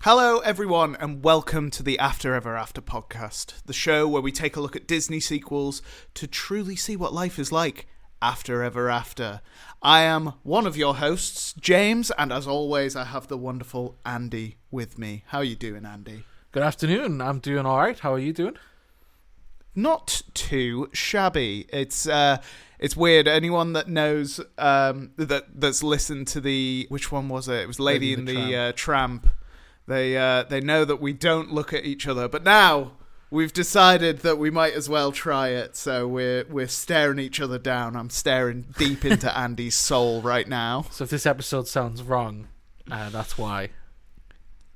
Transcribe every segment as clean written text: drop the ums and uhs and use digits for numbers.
Hello, everyone, and welcome to the After Ever After podcast, the show where we take a look at Disney sequels to truly see what life is like after ever after. I am one of your hosts, James, and as always, I have the wonderful Andy with me. How are you doing, Andy? Good afternoon. I'm doing all right. How are you doing? Not too shabby. It's weird. Anyone that knows that's listened to the which one was it? It was Lady in the Tramp. They know that we don't look at each other, but now we've decided that we might as well try it. So we're staring each other down. I'm staring deep into Andy's soul right now. So if this episode sounds wrong, that's why.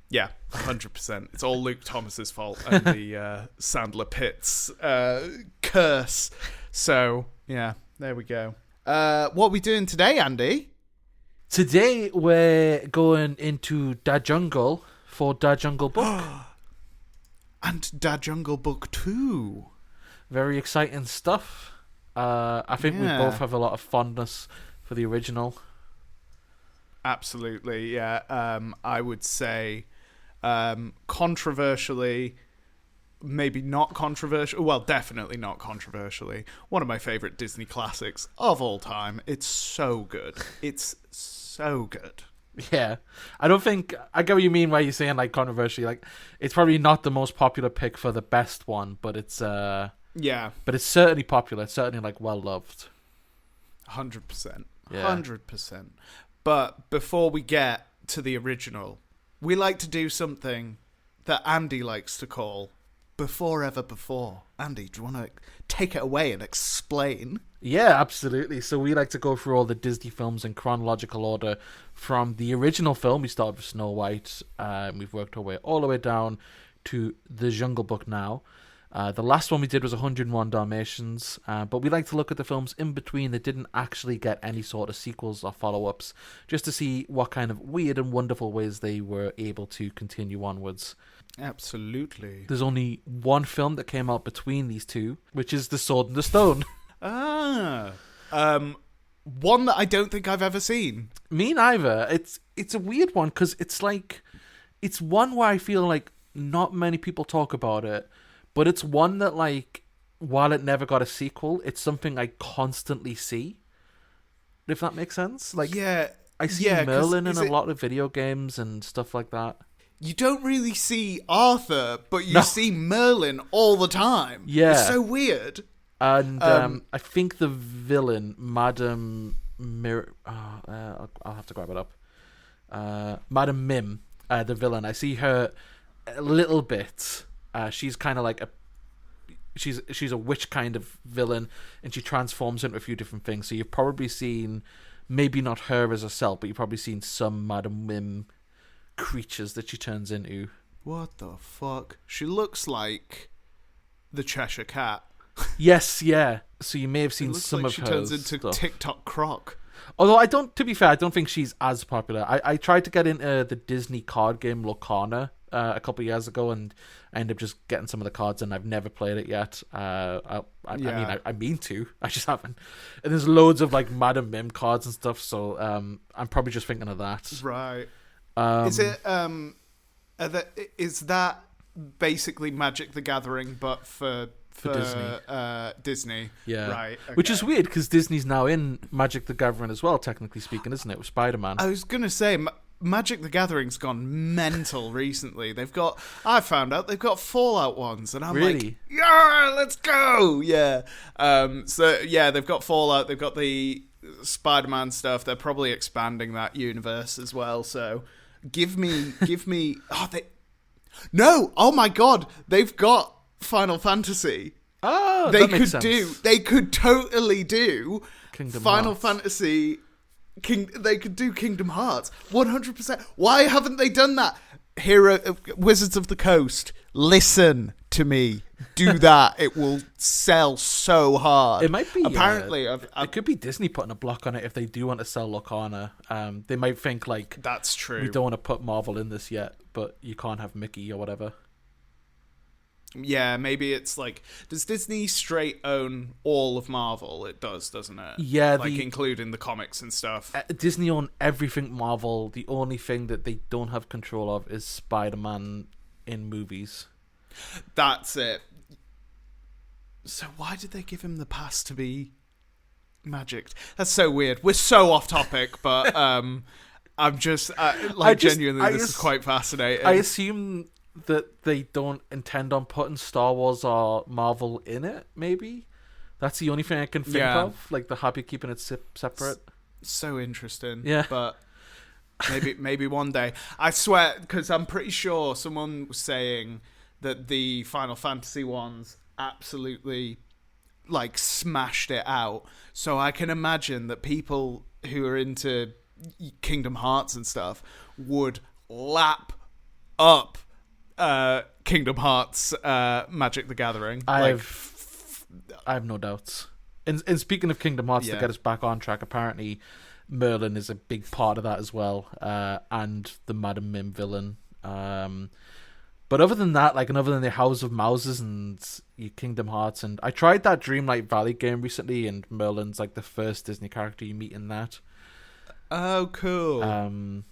Yeah, 100%. It's all Luke Thomas's fault and the Sandler Pitts curse. So yeah, there we go. What are we doing today, Andy? Today we're going into Da Jungle for Da Jungle Book. And Da Jungle Book 2. Very exciting stuff. I think we both have a lot of fondness for the original. Absolutely, yeah. I would say controversially, maybe not controversial. Well, definitely not controversially. One of my favorite Disney classics of all time. It's so good. It's so good. Yeah, I get what you mean by you saying like controversially. Like, it's probably not the most popular pick for the best one, but it's but it's certainly popular. It's certainly like well loved. 100%, 100%. But before we get to the original, we like to do something that Andy likes to call Before Ever Before. Andy, do you want to take it away and explain? Yeah, absolutely. So we like to go through all the Disney films in chronological order from the original film. We started with Snow White. We've worked our way all the way down to The Jungle Book now. The last one we did was 101 Dalmatians. But we like to look at the films in between that didn't actually get any sort of sequels or follow-ups, just to see what kind of weird and wonderful ways they were able to continue onwards. Absolutely. There's only one film that came out between these two, which is The Sword and the Stone. One that I don't think I've ever seen. Me neither. It's a weird one because it's one where I feel like not many people talk about it, but it's one that, like, while it never got a sequel, it's something I constantly see. If that makes sense. Like, yeah, I see Merlin in a lot of video games and stuff like that. You don't really see Arthur, but you see Merlin all the time. Yeah, it's so weird. And I think the villain, Madame I'll have to grab it up. Madame Mim, the villain. I see her a little bit. She's kind of like she's a witch kind of villain, and she transforms into a few different things. So you've probably seen, maybe not her as herself, but you've probably seen some Madame Mim creatures that she turns into. What the fuck? She looks like the Cheshire Cat. Yes, yeah. So you may have seen some of her. She turns into stuff. TikTok Croc. Although to be fair, I don't think she's as popular. I tried to get into the Disney card game Lorcana a couple of years ago, and I ended up just getting some of the cards, and I've never played it yet. I mean to. I just haven't. And there's loads of like Madame Mim cards and stuff, so I'm probably just thinking of that. Right. Is that basically Magic the Gathering, but for Disney? Yeah. Right. Okay. Which is weird because Disney's now in Magic the Gathering as well, technically speaking, isn't it? With Spider-Man. I was going to say, Magic the Gathering's gone mental recently. I found out they've got Fallout ones, and I'm like, yeah, let's go. Yeah. They've got Fallout, they've got the Spider-Man stuff. They're probably expanding that universe as well. So give me. Oh my God, they've got Final Fantasy. Oh, that makes sense. They could totally do Kingdom Final Hearts. Fantasy. They could do Kingdom Hearts 100%. Why haven't they done that? Wizards of the Coast, listen to me. Do that. It will sell so hard. It might be. Apparently, it could be Disney putting a block on it if they do want to sell Lorcana. They might think like, that's true. We don't want to put Marvel in this yet, but you can't have Mickey or whatever. Yeah, maybe it's like, does Disney straight own all of Marvel? It does, doesn't it? Yeah, like including the comics and stuff. Disney own everything Marvel. The only thing that they don't have control of is Spider-Man in movies. That's it. So why did they give him the pass to be magicked? That's so weird. We're so off topic, but I'm just genuinely, this is quite fascinating. I assume that they don't intend on putting Star Wars or Marvel in it, maybe? That's the only thing I can think of. Like, they're happy keeping it separate. So interesting. Yeah. But maybe one day. I swear, because I'm pretty sure someone was saying that the Final Fantasy ones absolutely, like, smashed it out. So I can imagine that people who are into Kingdom Hearts and stuff would lap up Kingdom Hearts Magic the Gathering. I have no doubts. And speaking of Kingdom Hearts, to get us back on track, apparently Merlin is a big part of that as well, and the Madam Mim villain. But other than that, like, and other than the House of Mouses and your Kingdom Hearts, and I tried that Dreamlight Valley game recently, and Merlin's like the first Disney character you meet in that. Oh, cool.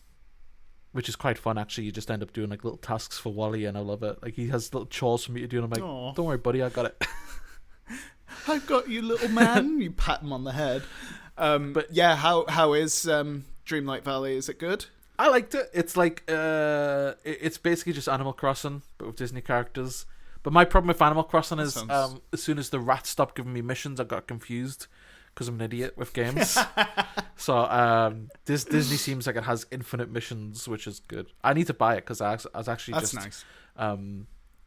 Which is quite fun, actually. You just end up doing like little tasks for Wally, and I love it. Like, he has little chores for me to do, and I'm like, Aww. Don't worry, buddy, I got it. I got you, little man. You pat him on the head. But yeah, how is Dreamlight Valley? Is it good? I liked it. It's like it's basically just Animal Crossing, but with Disney characters. But my problem with Animal Crossing is as soon as the rats stopped giving me missions, I got confused because I'm an idiot with games. So Disney seems like it has infinite missions, which is good. I need to buy it because I was actually That's nice. I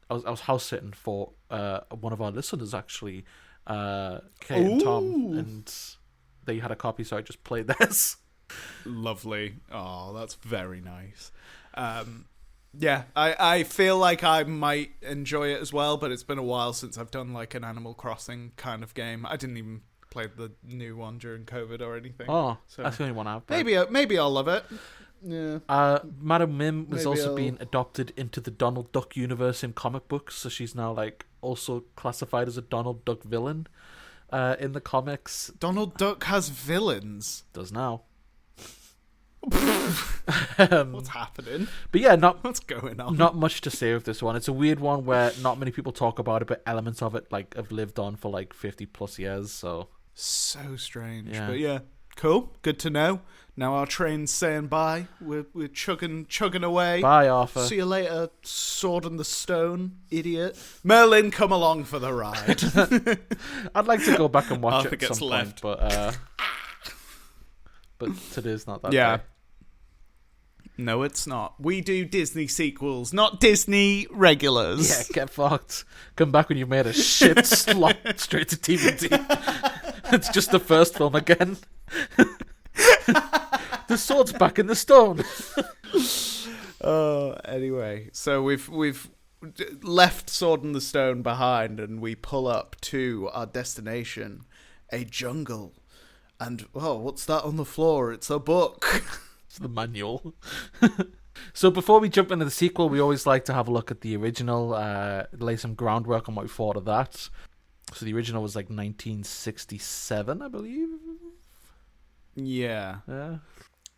was house sitting for one of our listeners, actually, Kate and Tom, and they had a copy, so I just played this. Lovely. Oh, that's very nice. Yeah, I feel like I might enjoy it as well, but it's been a while since I've done like an Animal Crossing kind of game. I didn't even play the new one during COVID or anything. Oh, so that's the only one I've played. Maybe I'll love it. Yeah. Madam Mim was being adopted into the Donald Duck universe in comic books, so she's now like also classified as a Donald Duck villain in the comics. Donald Duck has villains. Does now. What's happening? But yeah, what's going on? Not much to say with this one. It's a weird one where not many people talk about it, but elements of it like have lived on for like 50 plus years. So strange. Yeah. But yeah, cool. Good to know. Now our train's saying bye. We're chugging away. Bye, Arthur. See you later, Sword and the Stone, idiot. Merlin, come along for the ride. I'd like to go back and watch Arthur it at some point, but today's not that day. No, it's not. We do Disney sequels, not Disney regulars. Yeah, get fucked. Come back when you've made a shit slot straight to DVD. It's just the first film again. The sword's back in the stone. Anyway, so we've left Sword and the Stone behind, and we pull up to our destination, a jungle. And what's that on the floor? It's a book. It's the manual. So before we jump into the sequel, we always like to have a look at the original, lay some groundwork on what we thought of that. So the original was like 1967, I believe. Yeah.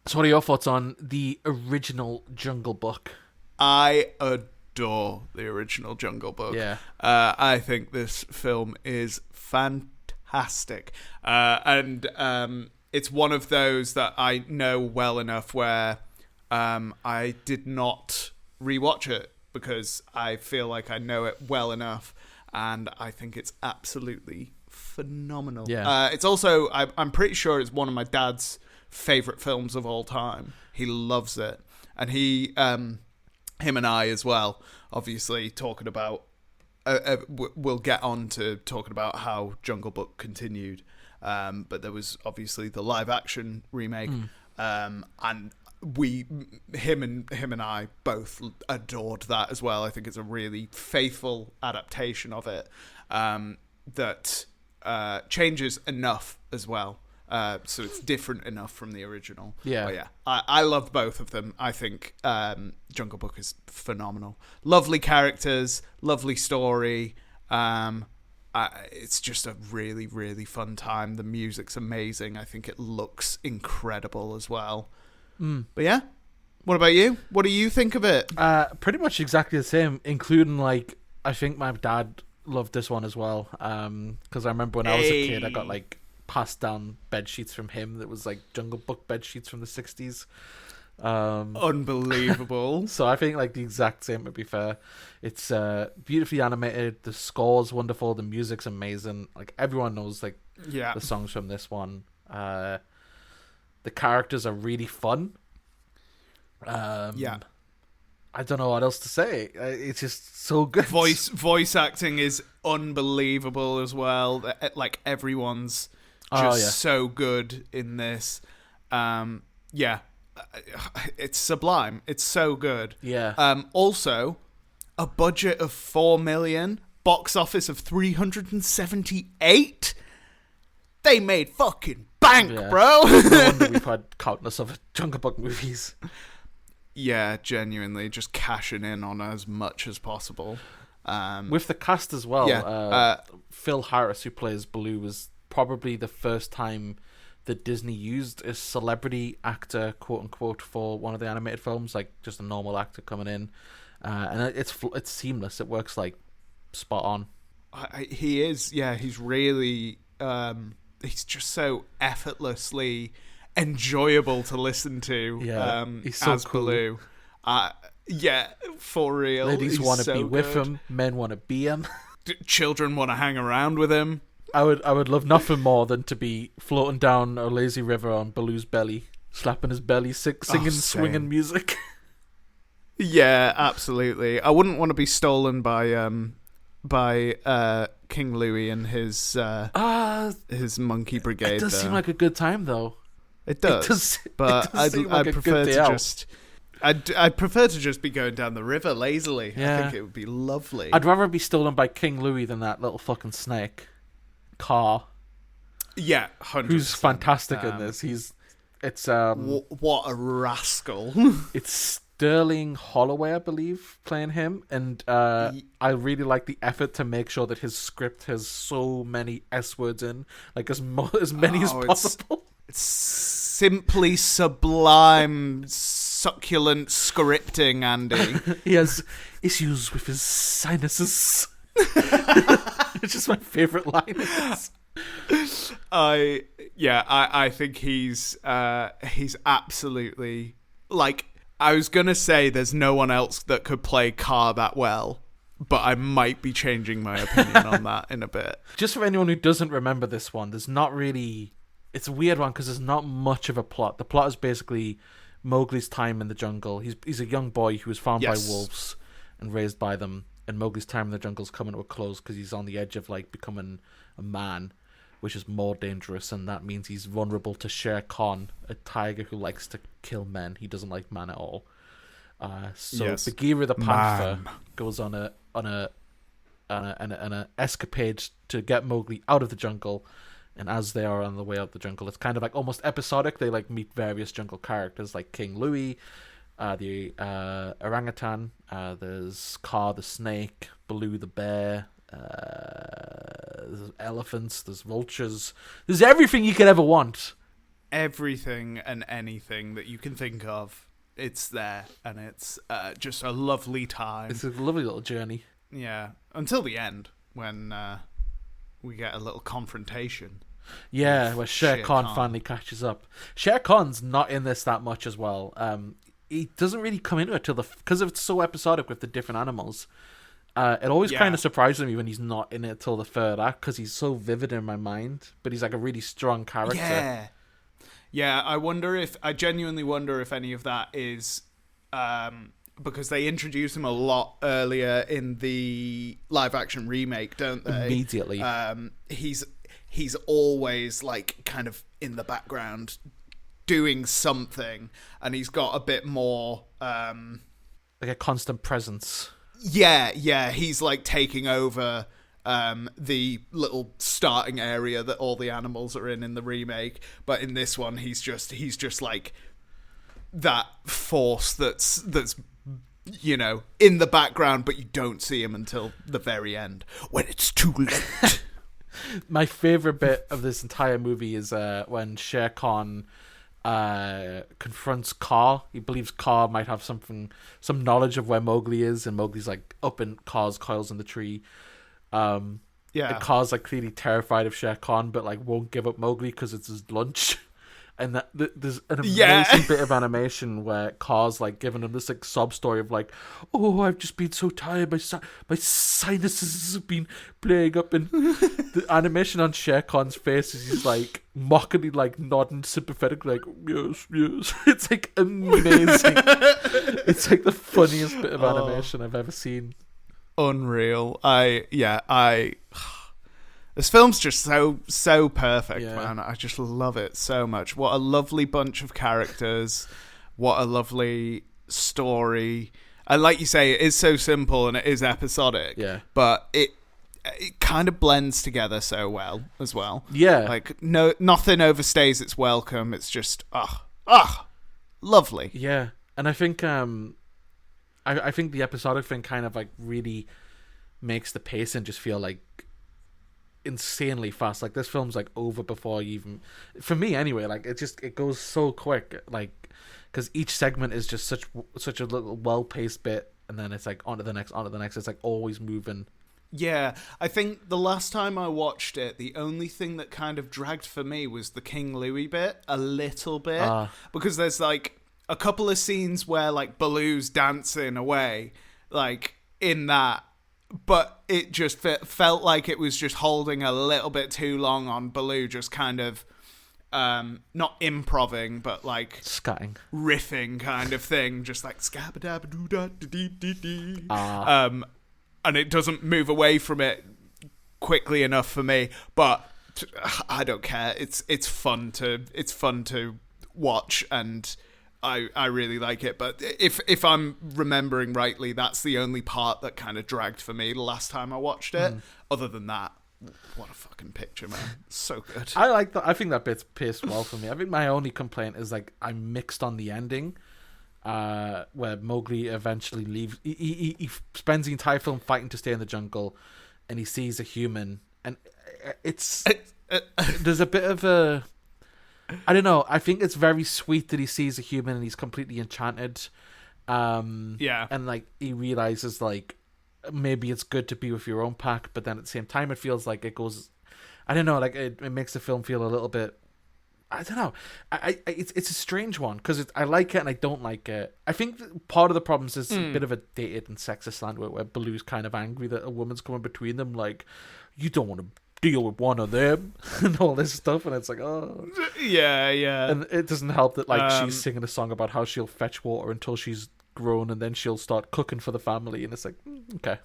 So what are your thoughts on the original Jungle Book? I adore the original Jungle Book. Yeah. I think this film is fantastic. And it's one of those that I know well enough where I did not rewatch it because I feel like I know it well enough, and I think it's absolutely phenomenal. Yeah. It's also, I'm pretty sure it's one of my dad's favorite films of all time. He loves it, and him and I as well, obviously talking about we'll get on to talking about how Jungle Book continued, but there was obviously the live action remake, and him and I both adored that as well. I think it's a really faithful adaptation of it that changes enough as well. So it's different enough from the original. Yeah. But yeah, I love both of them. I think Jungle Book is phenomenal. Lovely characters, lovely story. It's just a really, really fun time. The music's amazing. I think it looks incredible as well. But yeah, what about you? What do you think of it? Pretty much exactly the same, including like I think my dad loved this one as well. Because I remember when I was a kid, I got like passed down bed sheets from him that was like Jungle Book bed sheets from the 60s. Unbelievable. So I think like the exact same, to be fair. It's beautifully animated, the score's wonderful, the music's amazing. Like everyone knows like the songs from this one. The characters are really fun. I don't know what else to say. It's just so good. Voice acting is unbelievable as well. Like everyone's just so good in this. It's sublime. It's so good. Yeah. Also, a budget of 4 million, box office of 378. They made fucking bank, bro. No wonder we've had countless of Jungle Book movies. Yeah, genuinely, just cashing in on as much as possible. With the cast as well. Phil Harris, who plays Baloo, was probably the first time that Disney used a celebrity actor, quote unquote, for one of the animated films, like just a normal actor coming in, and it's seamless. It works like spot on. He is, he's really, he's just so effortlessly enjoyable to listen to. He's so cool. Baloo. For real. Ladies want to be with him, men want to be him. Children want to hang around with him. I would love nothing more than to be floating down a lazy river on Baloo's belly, slapping his belly, singing swinging music. Yeah, absolutely. I wouldn't want to be stolen by King Louis and his monkey brigade. It does seem like a good time, though. It does, but I'd prefer to just. I'd prefer to just be going down the river lazily. I think it would be lovely. I'd rather be stolen by King Louis than that little fucking snake. Car. Yeah, 100%. Who's fantastic in this. It's what a rascal. It's Sterling Holloway, I believe, playing him, and I really like the effort to make sure that his script has so many S words in, like as many as possible. It's simply sublime, succulent scripting, Andy. He has issues with his sinuses. It's just my favorite line. I think he's absolutely, like, I was gonna say there's no one else that could play Car that well, but I might be changing my opinion on that in a bit. Just for anyone who doesn't remember this one, there's not really. It's a weird one because there's not much of a plot. The plot is basically Mowgli's time in the jungle. He's a young boy who was found by wolves and raised by them. And Mowgli's time in the jungle is coming to a close because he's on the edge of like becoming a man, which is more dangerous, and that means he's vulnerable to Shere Khan, a tiger who likes to kill men. He doesn't like man at all. Bagheera the Panther goes on an escapade to get Mowgli out of the jungle, and as they are on the way out of the jungle, it's kind of like almost episodic. They like meet various jungle characters like King Louis, the orangutan, there's Car the snake, Baloo the bear, there's elephants, there's vultures, there's everything you could ever want. Everything and anything that you can think of, it's there, and it's just a lovely time. It's a lovely little journey. Yeah, until the end, when we get a little confrontation. Yeah, where Shere Khan finally catches up. Shere Khan's not in this that much as well. He doesn't really come into it because it's so episodic with the different animals. It always kind of surprises me when he's not in it till the third act because he's so vivid in my mind. But he's like a really strong character. Yeah. I genuinely wonder if any of that is because they introduce him a lot earlier in the live action remake, don't they? Immediately. He's always like kind of in the background doing something, and he's got a bit more like a constant presence. Yeah, he's like taking over the little starting area that all the animals are in the remake. But in this one, he's just like that force that's in the background, but you don't see him until the very end when it's too late. My favorite bit of this entire movie is when Shere Khan confronts Kaa. He believes Kaa might have some knowledge of where Mowgli is, and Mowgli's like up in Kaa's coils in the tree. And Kaa's like clearly terrified of Shere Khan, but like won't give up Mowgli because it's his lunch. And there's an amazing bit of animation where Kaa's like giving him this like sob story of like, oh, I've just been so tired, my sinuses have been playing up, and the animation on Shere Khan's face is he's like mockingly like nodding sympathetically like yes. It's like amazing. It's like the funniest bit of animation I've ever seen. Unreal. This film's just so perfect, man. I just love it so much. What a lovely bunch of characters. What a lovely story. And like you say, it is so simple and it is episodic. Yeah. But it kind of blends together so well as well. Yeah. Like nothing overstays its welcome. It's just lovely. Yeah. And I think I think the episodic thing kind of like really makes the pacing just feel like insanely fast. Like this film's like over before you even, for me anyway, like it goes so quick, like because each segment is just such a little well-paced bit, and then it's like on to the next. It's like always moving. Yeah, I think the last time I watched it, the only thing that kind of dragged for me was the King Louie bit a little bit, because there's like a couple of scenes where like Baloo's dancing away like in that, but it just felt like it was just holding a little bit too long on Baloo, just kind of not improving, but like scatting, riffing kind of thing, just like scabba-dabba-doo-da-dee-dee-dee. And it doesn't move away from it quickly enough for me. But I don't care. It's fun to watch, and I really like it. But if I'm remembering rightly, that's the only part that kind of dragged for me the last time I watched it. Other than that, what a fucking picture, man. So good. I like that. I think that bit's paced well for me. I think my only complaint is like I'm mixed on the ending, where Mowgli eventually leaves. He spends the entire film fighting to stay in the jungle, and he sees a human, and it's there's a bit of a, I don't know. I think it's very sweet that he sees a human and he's completely enchanted. And like he realizes like maybe it's good to be with your own pack, but then at the same time it feels like it goes, I don't know, like it makes the film feel a little bit, I don't know. It's a strange one because I like it and I don't like it. I think part of the problem is a bit of a dated and sexist slant where Baloo's kind of angry that a woman's coming between them, like you don't want to deal with one of them and all this stuff, and it's like, oh yeah, and it doesn't help that like she's singing a song about how she'll fetch water until she's grown and then she'll start cooking for the family, and it's like okay.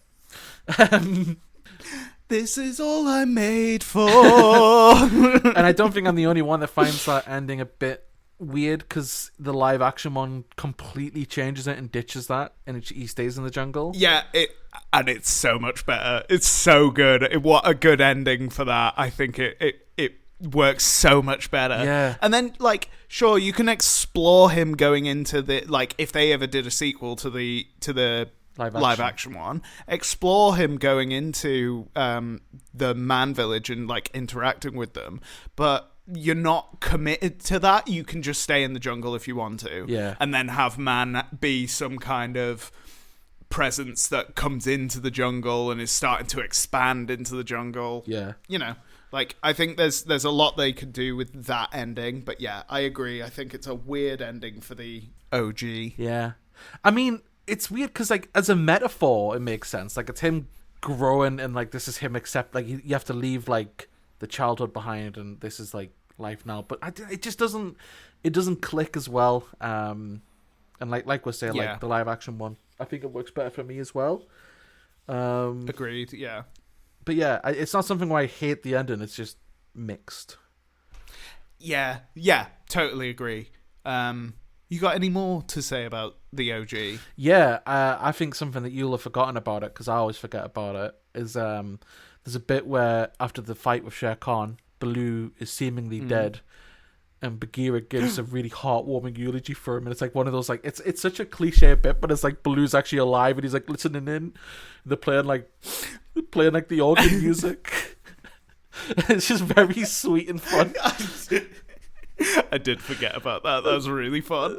This is all I'm made for. And I don't think I'm the only one that finds that ending a bit weird, because the live action one completely changes it and ditches that, and he stays in the jungle. Yeah, it's so much better. It's so good. What a good ending for that. I think it works so much better. Yeah. And then, like, sure, you can explore him going into the, like, if they ever did a sequel to the live action one, explore him going into the man village and like interacting with them, but you're not committed to that. You can just stay in the jungle if you want to, and then have man be some kind of presence that comes into the jungle and is starting to expand into the jungle. You know, like I think there's a lot they could do with that ending, but yeah, I agree. I think it's a weird ending for the OG. Yeah, I mean, it's weird because, like, as a metaphor, it makes sense. Like, it's him growing, and like this is him accept. Like, you have to leave like the childhood behind, and this is like life now. But it just doesn't. It doesn't click as well. And like we're saying, like the live action one, I think it works better for me as well. Agreed. Yeah. But yeah, it's not something where I hate the ending. It's just mixed. Yeah. Totally agree. You got any more to say about the OG? Yeah, I think something that you'll have forgotten about it, because I always forget about it, is there's a bit where after the fight with Shere Khan, Baloo is seemingly dead, and Bagheera gives a really heartwarming eulogy for him, and it's like one of those, like, it's such a cliche bit, but it's like Baloo's actually alive, and he's like listening in, they're playing like the organ music. It's just very sweet and fun. I did forget about that. That was really fun.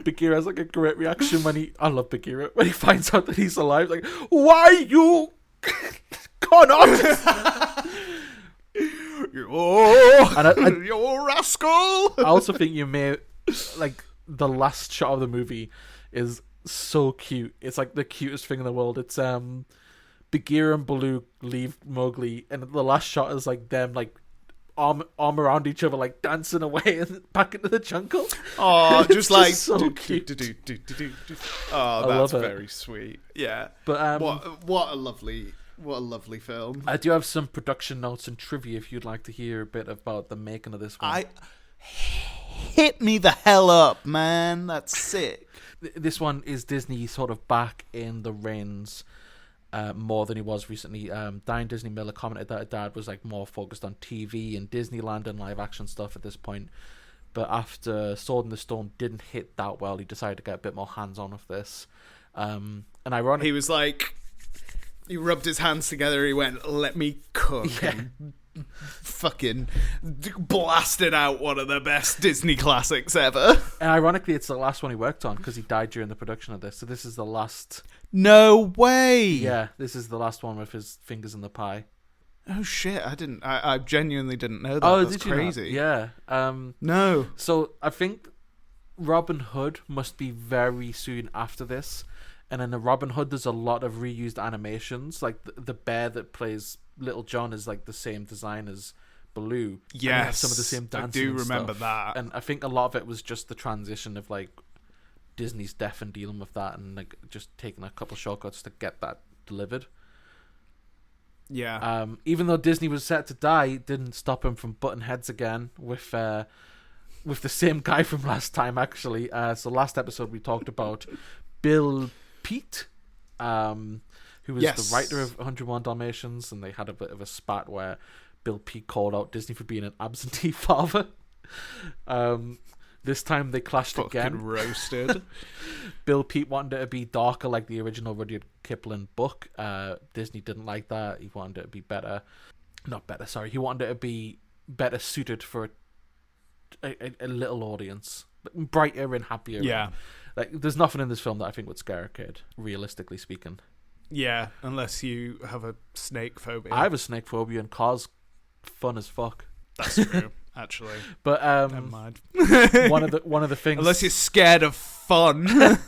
Bagheera has like a great reaction I love Bagheera when he finds out that he's alive. Like, why you con artist? You rascal! I also think you may like the last shot of the movie is so cute. It's like the cutest thing in the world. It's Bagheera and Baloo leave Mowgli, and the last shot is like them like arm around each other, like dancing away and back into the jungle. Oh, just like so cute. Oh, that's very sweet. Yeah, but what a lovely film. I do have some production notes and trivia if you'd like to hear a bit about the making of this one. Hit me the hell up, man. That's sick. This one is Disney sort of back in the reins. More than he was recently. Diane Disney Miller commented that her dad was like more focused on TV and Disneyland and live action stuff at this point. But after Sword in the Stone didn't hit that well, he decided to get a bit more hands on with this. And ironically, he was like, he rubbed his hands together. He went, "Let me cook." Yeah. And fucking blasted out one of the best Disney classics ever. And ironically, it's the last one he worked on because he died during the production of this. So this is the last. No way. Yeah, this is the last one with his fingers in the pie. Oh shit! I genuinely didn't know that. Oh, that's did you crazy. not? Yeah. No. So I think Robin Hood must be very soon after this, and in the Robin Hood, there's a lot of reused animations. Like the bear that plays Little John is like the same design as Baloo. Yes, some of the same dancing. I do remember stuff. that. And I think a lot of it was just the transition of like Disney's deaf and dealing with that, and like just taking a couple shortcuts to get that delivered. Yeah. Even though Disney was set to die, it didn't stop him from butting heads again with the same guy from last time. Actually, so last episode we talked about Bill Peet, who was the writer of 101 Dalmatians, and they had a bit of a spat where Bill Peet called out Disney for being an absentee father. This time they clashed again. Roasted. Bill Peet wanted it to be darker like the original Rudyard Kipling book. Disney didn't like that. He wanted it to be better. Not better, sorry. He wanted it to be better suited for a little audience. Brighter and happier. Yeah. Like, there's nothing in this film that I think would scare a kid, realistically speaking. Yeah, unless you have a snake phobia. I have a snake phobia, and cars fun as fuck. That's true. Actually, but never mind. one of the things, unless you're scared of fun.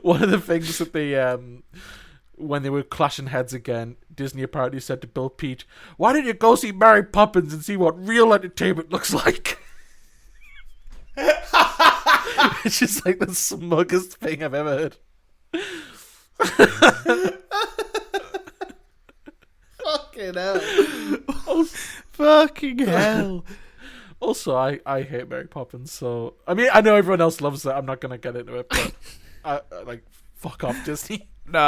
One of the things that they when they were clashing heads again, Disney apparently said to Bill Peet, "Why don't you go see Mary Poppins and see what real entertainment looks like?" It's just like the smuggest thing I've ever heard. Fucking hell. Fucking hell. Also, I hate Mary Poppins, so I mean, I know everyone else loves it. I'm not gonna get into it, but I like, fuck off, Disney. No,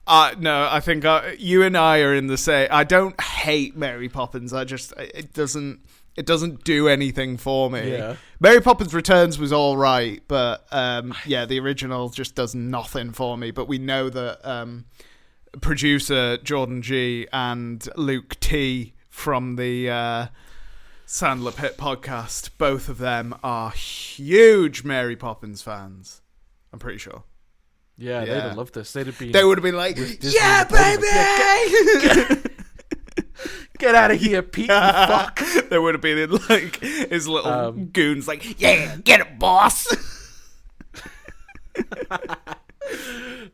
I think you and I are in the same. I don't hate Mary Poppins. It doesn't do anything for me. Yeah. Mary Poppins Returns was all right, but yeah, the original just does nothing for me. But we know that producer Jordan G and Luke T from the Sandler Pit podcast, both of them are huge Mary Poppins fans. I'm pretty sure. Yeah, they'd have loved this. They would have been like, "Yeah, baby! Get out of here, Pete, you fuck." They would have been in like his little goons like, "Yeah, get it, boss."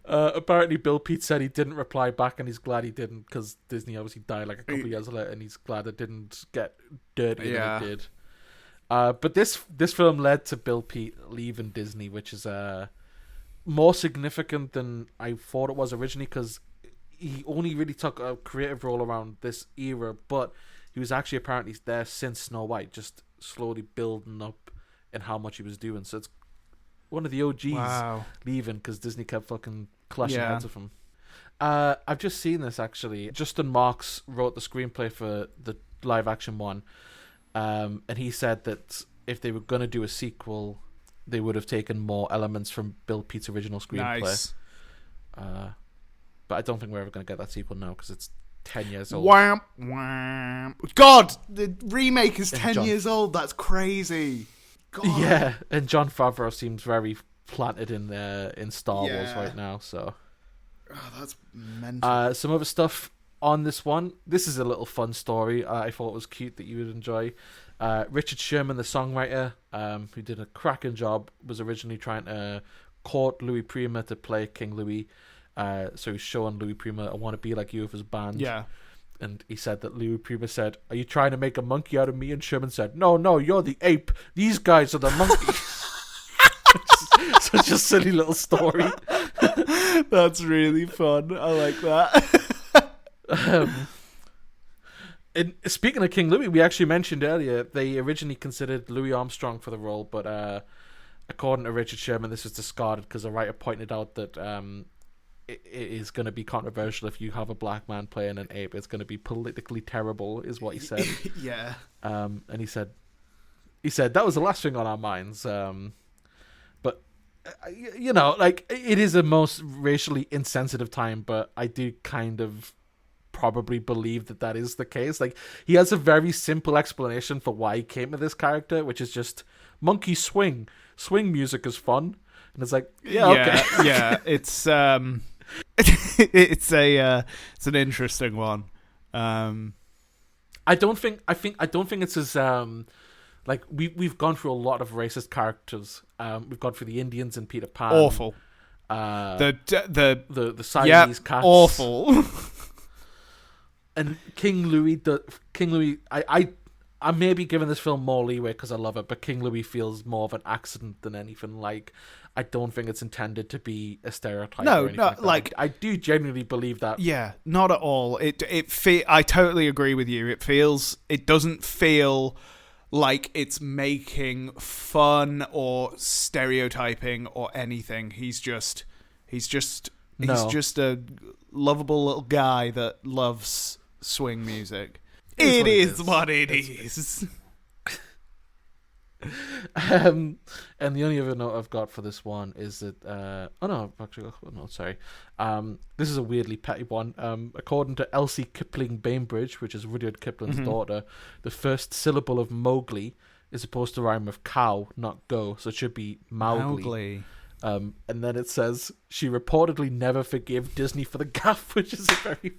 Apparently Bill Peet said he didn't reply back, and he's glad he didn't, because Disney obviously died like a couple of years later, and he's glad it didn't get dirty than it did. But this film led to Bill Peet leaving Disney, which is more significant than I thought it was originally, because he only really took a creative role around this era, but he was actually apparently there since Snow White, just slowly building up in how much he was doing. So it's one of the OGs leaving because Disney kept fucking clashing heads with him. I've just seen this actually. Justin Marks wrote the screenplay for the live action one, and he said that if they were going to do a sequel, they would have taken more elements from Bill Pete's original screenplay. Nice. But I don't think we're ever going to get that sequel now because it's 10 years old. Wham, wham. God, the remake is 10 years old. That's crazy. God. Yeah, and Jon Favreau seems very planted in Star Wars right now. So, that's mental. Some other stuff on this one. This is a little fun story. I thought it was cute that you would enjoy. Richard Sherman, the songwriter, who did a cracking job, was originally trying to court Louis Prima to play King Louis. So he's showing Louis Prima, I want to be like you with his band. Yeah. And he said that Louis Prima said, are you trying to make a monkey out of me? And Sherman said, no, you're the ape. These guys are the monkey. Such a silly little story. That's really fun. I like that. And speaking of King Louis, we actually mentioned earlier, they originally considered Louis Armstrong for the role, but according to Richard Sherman, this was discarded because the writer pointed out that it is going to be controversial if you have a black man playing an ape. It's going to be politically terrible, is what he said. Yeah. And he said that was the last thing on our minds. But like, it is a most racially insensitive time, but I do kind of probably believe that is the case. Like, he has a very simple explanation for why he came to this character, which is just monkey swing music is fun. And it's like, okay. Yeah, it's it's an interesting one. I don't think it's as like we've gone through a lot of racist characters. We've gone through the Indians and Peter Pan. Awful. The Siamese cats. Awful. And King Louis, I may be giving this film more leeway because I love it, but King Louis feels more of an accident than anything. Like, I don't think it's intended to be a stereotype. No, or anything like I do genuinely believe that. Yeah, not at all. I totally agree with you. It doesn't feel like it's making fun or stereotyping or anything. He's just a lovable little guy that loves swing music. It is what it is. And the only other note I've got for this one is that this is a weirdly petty one. According to Elsie Kipling Bainbridge, which is Rudyard Kipling's daughter, the first syllable of Mowgli is supposed to rhyme with cow, not go, so it should be Mowgli. And then it says she reportedly never forgave Disney for the gaffe, which is a very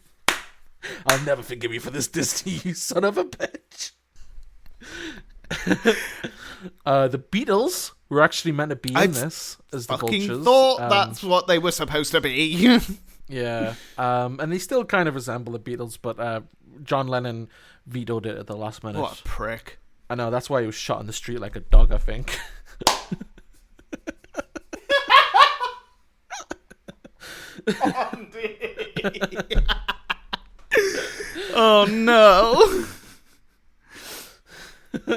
I'll never forgive you for this, Disney, you son of a bitch. The Beatles were actually meant to be in this as the Vultures. I thought that's what they were supposed to be. Yeah. And they still kind of resemble the Beatles, but John Lennon vetoed it at the last minute. What a prick. I know, that's why he was shot in the street like a dog, I think. Oh no.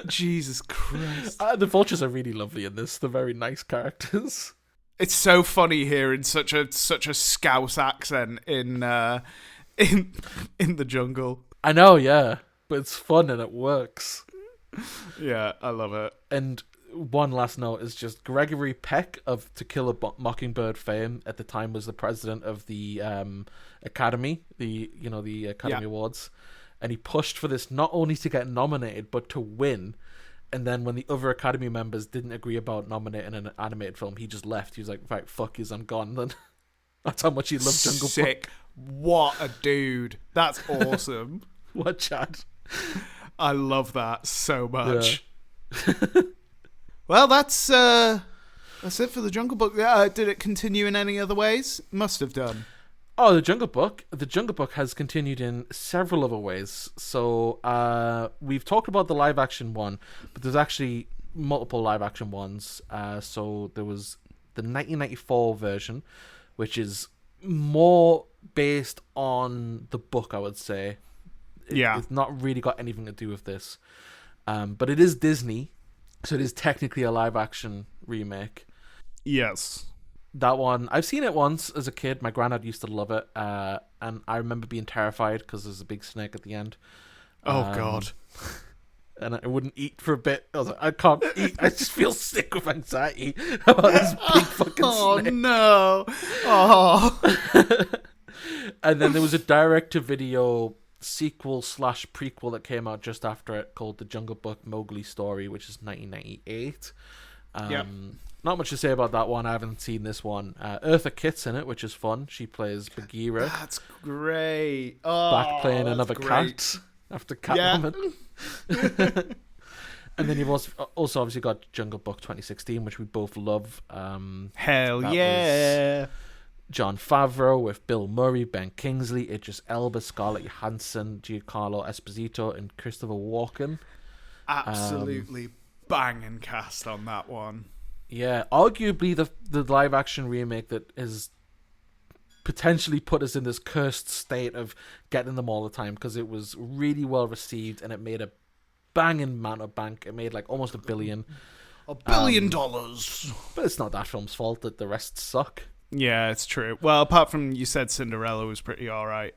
Jesus Christ. The Vultures are really lovely in this. They're very nice characters. It's so funny hearing such a Scouse accent in the jungle. I know, yeah. But it's fun and it works. Yeah, I love it. And one last note is just Gregory Peck of To Kill a Mockingbird fame at the time was the president of the Academy, the Academy Awards, and he pushed for this not only to get nominated but to win. And then when the other Academy members didn't agree about nominating an animated film, he just left. He was like, right, fuck yous, I'm gone then. That's how much he loved Jungle Book. What a dude. That's awesome. What Chad? I love that so much. Yeah. Well, that's it for the Jungle Book. Did it continue in any other ways? Must have done. Oh, the Jungle Book. The Jungle Book has continued in several other ways. So we've talked about the live action one, but there's actually multiple live action ones. So there was the 1994 version, which is more based on the book, I would say. It's not really got anything to do with this. But it is Disney. So it is technically a live action remake. Yes. That one, I've seen it once as a kid. My granddad used to love it, and I remember being terrified because there's a big snake at the end. Oh God. And I wouldn't eat for a bit. I was like, I can't eat. I just feel sick with anxiety about this big fucking snake. Oh no. Oh. And then there was a direct-to-video sequel/prequel that came out just after it called The Jungle Book Mowgli Story, which is 1998. Yep. Not much to say about that one. I haven't seen this one. Eartha Kitt's in it, which is fun. She plays Bagheera. That's great. Oh, Back playing another great. cat after Catwoman. Yeah. And then you've also obviously got Jungle Book 2016, which we both love. Hell yeah. Jon Favreau with Bill Murray, Ben Kingsley, Idris Elba, Scarlett Johansson, Giancarlo Esposito, and Christopher Walken. Absolutely banging cast on that one. Yeah, arguably the live action remake that has potentially put us in this cursed state of getting them all the time, because it was really well received and it made a banging amount of bank. It made like almost $1 billion. $1 billion. But it's not that film's fault that the rest suck. Yeah, it's true. Well, apart from you said Cinderella was pretty alright.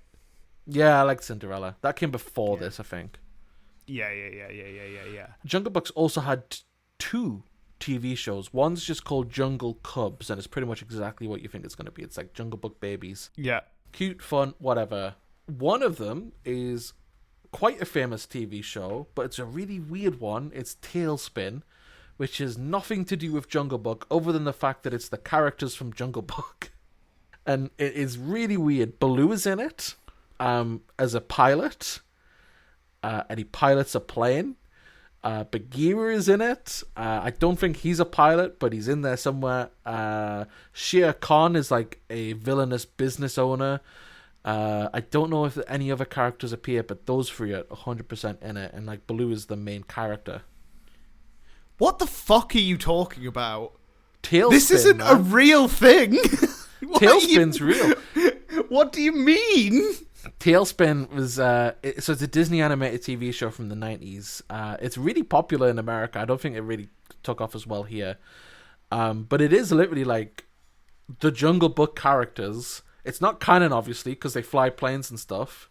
Yeah, I like Cinderella. That came before this, I think. Yeah. Jungle Book's also had 2 TV shows. One's just called Jungle Cubs, and it's pretty much exactly what you think it's going to be. It's like Jungle Book babies. Yeah. Cute, fun, whatever. One of them is quite a famous TV show, but it's a really weird one. It's Tailspin, which has nothing to do with Jungle Book other than the fact that it's the characters from Jungle Book. And it is really weird. Baloo is in it as a pilot, and he pilots a plane. Bagheera is in it. I don't think he's a pilot, but he's in there somewhere. Shere Khan is like a villainous business owner. I don't know if any other characters appear, but those 3 are 100% in it, and like Baloo is the main character. What the fuck are you talking about? Tailspin, this isn't a real thing. Tailspin's real. What do you mean? Tailspin was so it's a Disney animated TV show from the 90s. It's really popular in America. I don't think it really took off as well here. But it is literally like the Jungle Book characters. It's not canon, obviously, because they fly planes and stuff.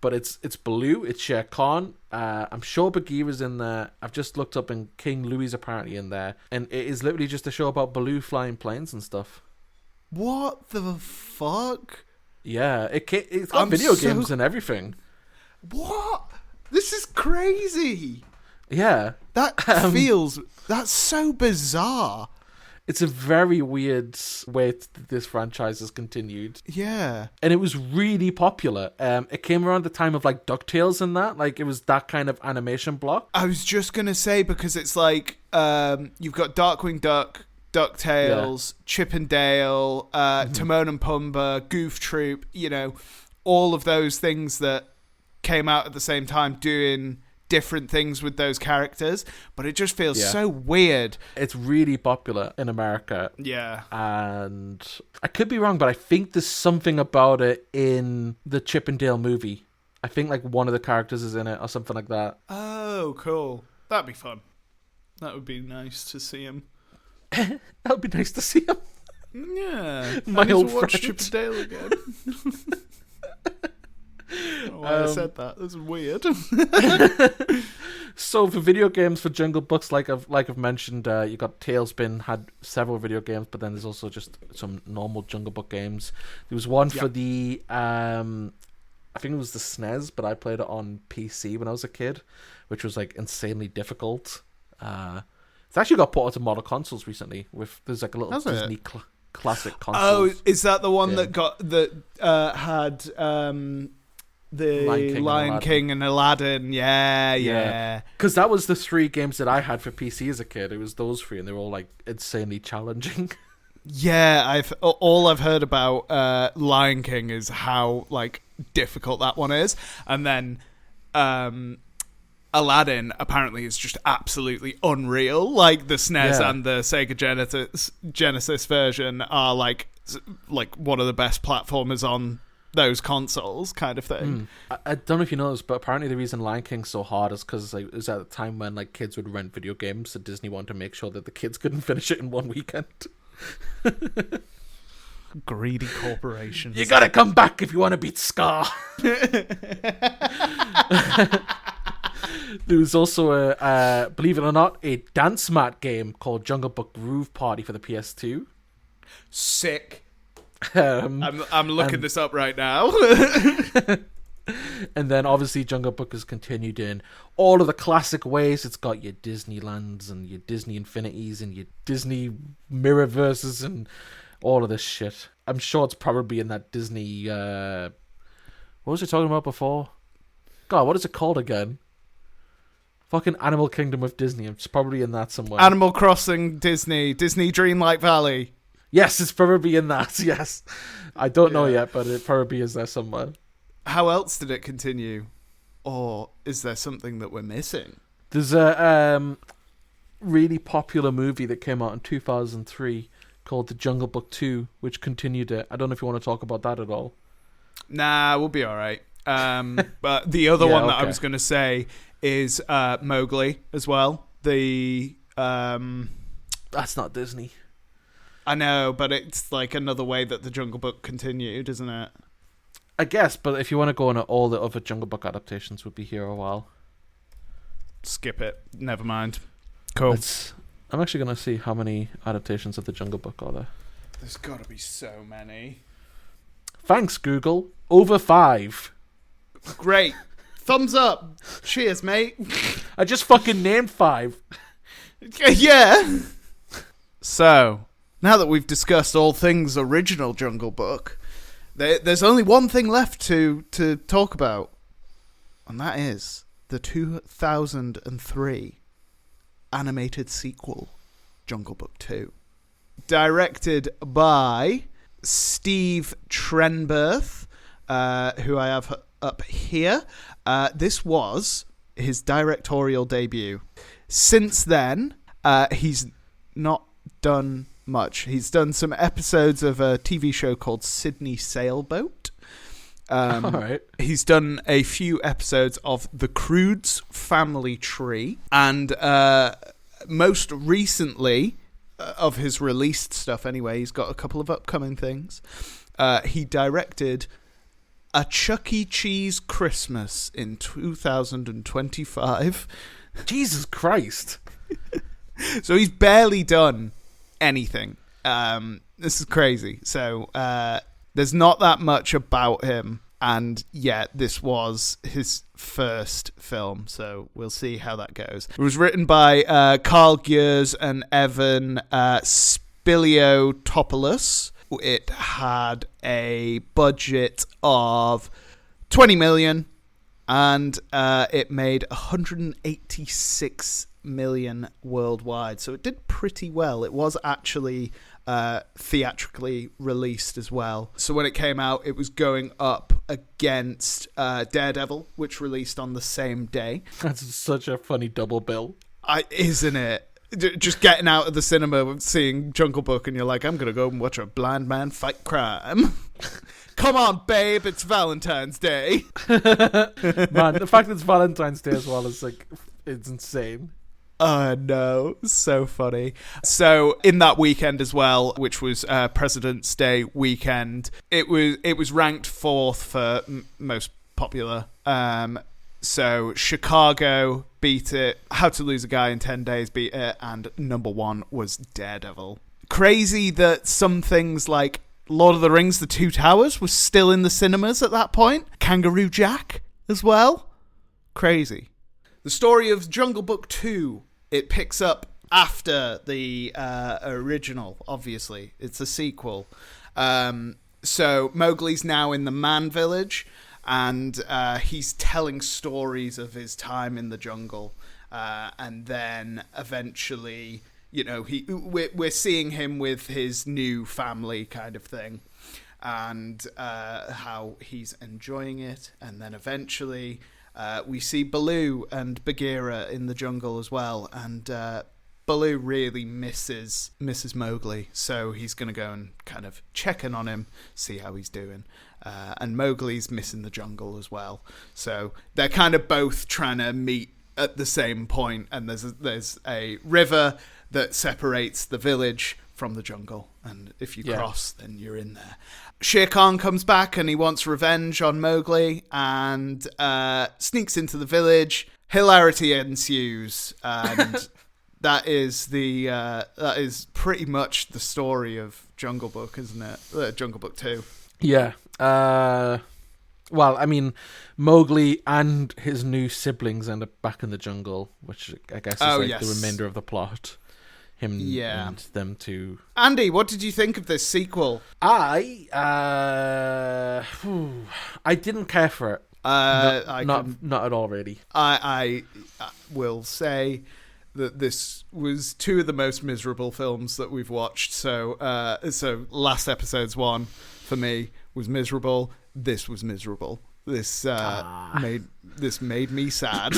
But it's Baloo, it's Shere Khan. I'm sure Bagheera's in there. I've just looked up, and King Louie's apparently in there. And it is literally just a show about Baloo flying planes and stuff. What the fuck? Yeah, it's got video games and everything. What? This is crazy. Yeah. That's so bizarre. It's a very weird way this franchise has continued. Yeah. And it was really popular. It came around the time of like DuckTales and that. Like it was that kind of animation block. I was just going to say, because it's like you've got Darkwing Duck, DuckTales, Chip and Dale, Timon and Pumbaa, Goof Troop, all of those things that came out at the same time doing different things with those characters, but it just feels so weird. It's really popular in America. Yeah. And I could be wrong, but I think there's something about it in the Chip and Dale movie. I think like one of the characters is in it or something like that. Oh, cool. That'd be fun. That would be nice to see him. That would be nice to see him. Yeah. My old friend. Watch Chip and Dale again. I said that. This is weird. So for video games, for Jungle Books, like I've mentioned, you got Tailspin had several video games, but then there's also just some normal Jungle Book games. There was one for the I think it was the SNES, but I played it on PC when I was a kid, which was like insanely difficult. It's actually got ported to model consoles recently. There's like a little Disney classic console. Oh, is that the one that had the Lion King and Aladdin? Yeah. Because that was the 3 games that I had for PC as a kid. It was those 3, and they were all like insanely challenging. Yeah, all I've heard about Lion King is how like difficult that one is, and then Aladdin apparently is just absolutely unreal. Like the SNES and the Sega Genesis version are like one of the best platformers on those consoles, kind of thing. I don't know if you know this, but apparently the reason Lion King's so hard is because it was at a time when like kids would rent video games, so Disney wanted to make sure that the kids couldn't finish it in one weekend. Greedy corporations. You gotta come back if you want to beat Scar. There was also a, believe it or not, a dance mat game called Jungle Book Groove Party for the PS2. Sick. I'm looking this up right now. And then obviously Jungle Book has continued in all of the classic ways. It's got your Disneylands and your Disney Infinities and your Disney Mirrorverses and all of this shit. I'm sure it's probably in that Disney... what was it talking about before? God, what is it called again? Fucking Animal Kingdom with Disney. It's probably in that somewhere. Animal Crossing Disney Dreamlight Valley. Yes, it's probably in that, yes. I don't know yet, but it probably is there somewhere. How else did it continue? Or is there something that we're missing? There's a really popular movie that came out in 2003 called The Jungle Book 2, which continued it. I don't know if you want to talk about that at all. Nah, we'll be all right. But the other one that I was going to say is Mowgli as well. That's not Disney. I know, but it's like another way that the Jungle Book continued, isn't it? I guess, but if you want to go on all the other Jungle Book adaptations, would be here a while. Skip it. Never mind. Cool. I'm actually going to see how many adaptations of the Jungle Book are there. There's got to be so many. Thanks, Google. Over 5. Great. Thumbs up. Cheers, mate. I just fucking named 5. Yeah. So, now that we've discussed all things original Jungle Book, there's only one thing left to talk about, and that is the 2003 animated sequel, Jungle Book 2. Directed by Steve Trenberth, who I have up here. This was his directorial debut. Since then, he's not done much. He's done some episodes of a TV show called Sydney Sailboat. All right. He's done a few episodes of The Croods Family Tree, and most recently, of his released stuff anyway, he's got a couple of upcoming things. He directed A Chuck E. Cheese Christmas in 2025. Jesus Christ. So he's barely done anything. This is crazy. So there's not that much about him, and yet this was his first film, so we'll see how that goes. It was written by Carl Gers and Evan Spiliotopoulos. It had a budget of 20 million, and it made 186 million worldwide, so it did pretty well. It was actually theatrically released as well. So when it came out, it was going up against Daredevil, which released on the same day. That's such a funny double bill. Isn't it? Just getting out of the cinema and seeing Jungle Book, and you're like, I'm going to go and watch a blind man fight crime. Come on, babe, it's Valentine's Day. Man, the fact that it's Valentine's Day as well is like, it's insane. No, so funny. So in that weekend as well, which was President's Day weekend, it was ranked 4th for most popular. So Chicago beat it, How to Lose a Guy in 10 Days beat it, and number 1 was Daredevil. Crazy that some things like Lord of the Rings, The Two Towers was still in the cinemas at that point. Kangaroo Jack as well. Crazy. The story of Jungle Book 2, it picks up after the original, obviously. It's a sequel. So Mowgli's now in the Man Village, and he's telling stories of his time in the jungle. And then eventually, you know, we're seeing him with his new family kind of thing, and how he's enjoying it. And then eventually we see Baloo and Bagheera in the jungle as well, and Baloo really misses Mowgli, so he's going to go and kind of check in on him, see how he's doing. And Mowgli's missing the jungle as well. So they're kind of both trying to meet at the same point, and there's a river that separates the village from the jungle, and if you cross, then you're in there. Shere Khan comes back and he wants revenge on Mowgli and sneaks into the village. Hilarity ensues, and that is pretty much the story of Jungle Book, isn't it? Jungle Book 2. Yeah. Well, I mean, Mowgli and his new siblings end up back in the jungle, which I guess is the remainder of the plot. Him and them two. Andy, what did you think of this sequel? I didn't care for it. Not at all, really. I will say that this was two of the most miserable films that we've watched. So last episode's one for me was miserable. This was miserable. This made me sad.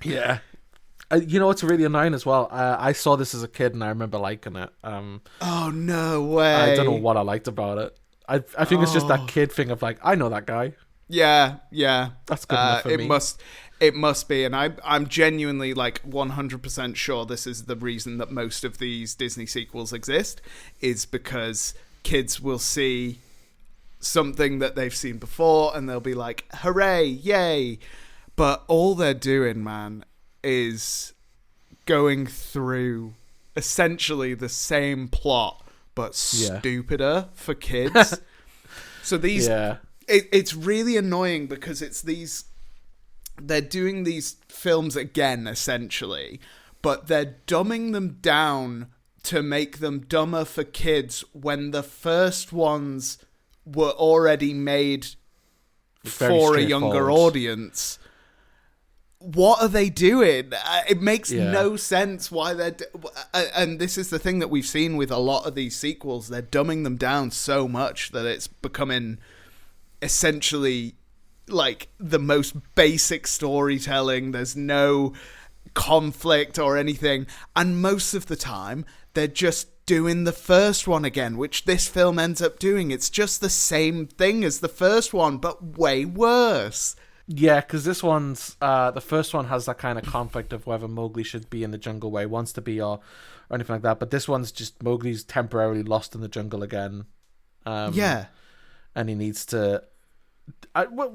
Yeah. You know what's really annoying as well? I saw this as a kid and I remember liking it. Oh, no way. I don't know what I liked about it. I think it's just that kid thing of like, I know that guy. Yeah. That's good enough for me. It must be, and I'm genuinely like 100% sure this is the reason that most of these Disney sequels exist, is because kids will see something that they've seen before and they'll be like, hooray, yay. But all they're doing, man, is going through essentially the same plot but stupider for kids. So these it's really annoying because they're doing these films again essentially, but they're dumbing them down to make them dumber for kids when the first ones were already made for a younger audience. What are they doing? It makes no sense why they're... and this is the thing that we've seen with a lot of these sequels. They're dumbing them down so much that it's becoming essentially like the most basic storytelling. There's no conflict or anything. And most of the time, they're just doing the first one again, which this film ends up doing. It's just the same thing as the first one, but way worse. Yeah, because this one's the first one has that kind of conflict of whether Mowgli should be in the jungle where he wants to be or anything like that. But this one's just Mowgli's temporarily lost in the jungle again. And he needs to.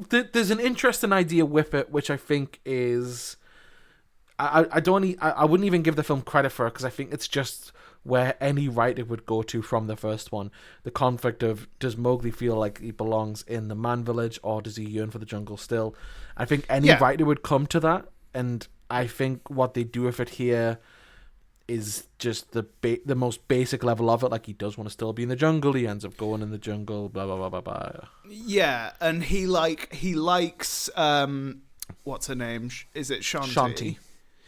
There's an interesting idea with it, which I think is. I wouldn't even give the film credit for it because I think it's just where any writer would go to from the first one. The conflict of, does Mowgli feel like he belongs in the man village or does he yearn for the jungle still? I think any writer would come to that, and I think what they do with it here is just the most basic level of it. Like, he does want to still be in the jungle, he ends up going in the jungle, blah blah blah blah blah. Yeah, and he likes what's her name? Is it Shanti?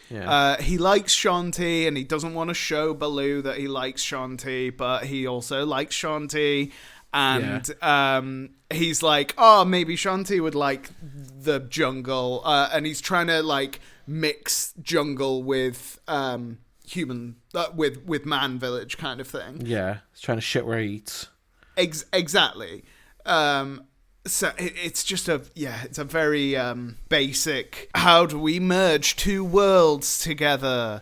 Yeah. He likes Shanti, and he doesn't want to show Baloo that he likes Shanti, but he also likes Shanti. And he's like, oh, maybe Shanti would like the jungle. And he's trying to like mix jungle with human, with man village kind of thing. Yeah, he's trying to shit where he eats. Exactly. So it's just it's a very basic, how do we merge two worlds together?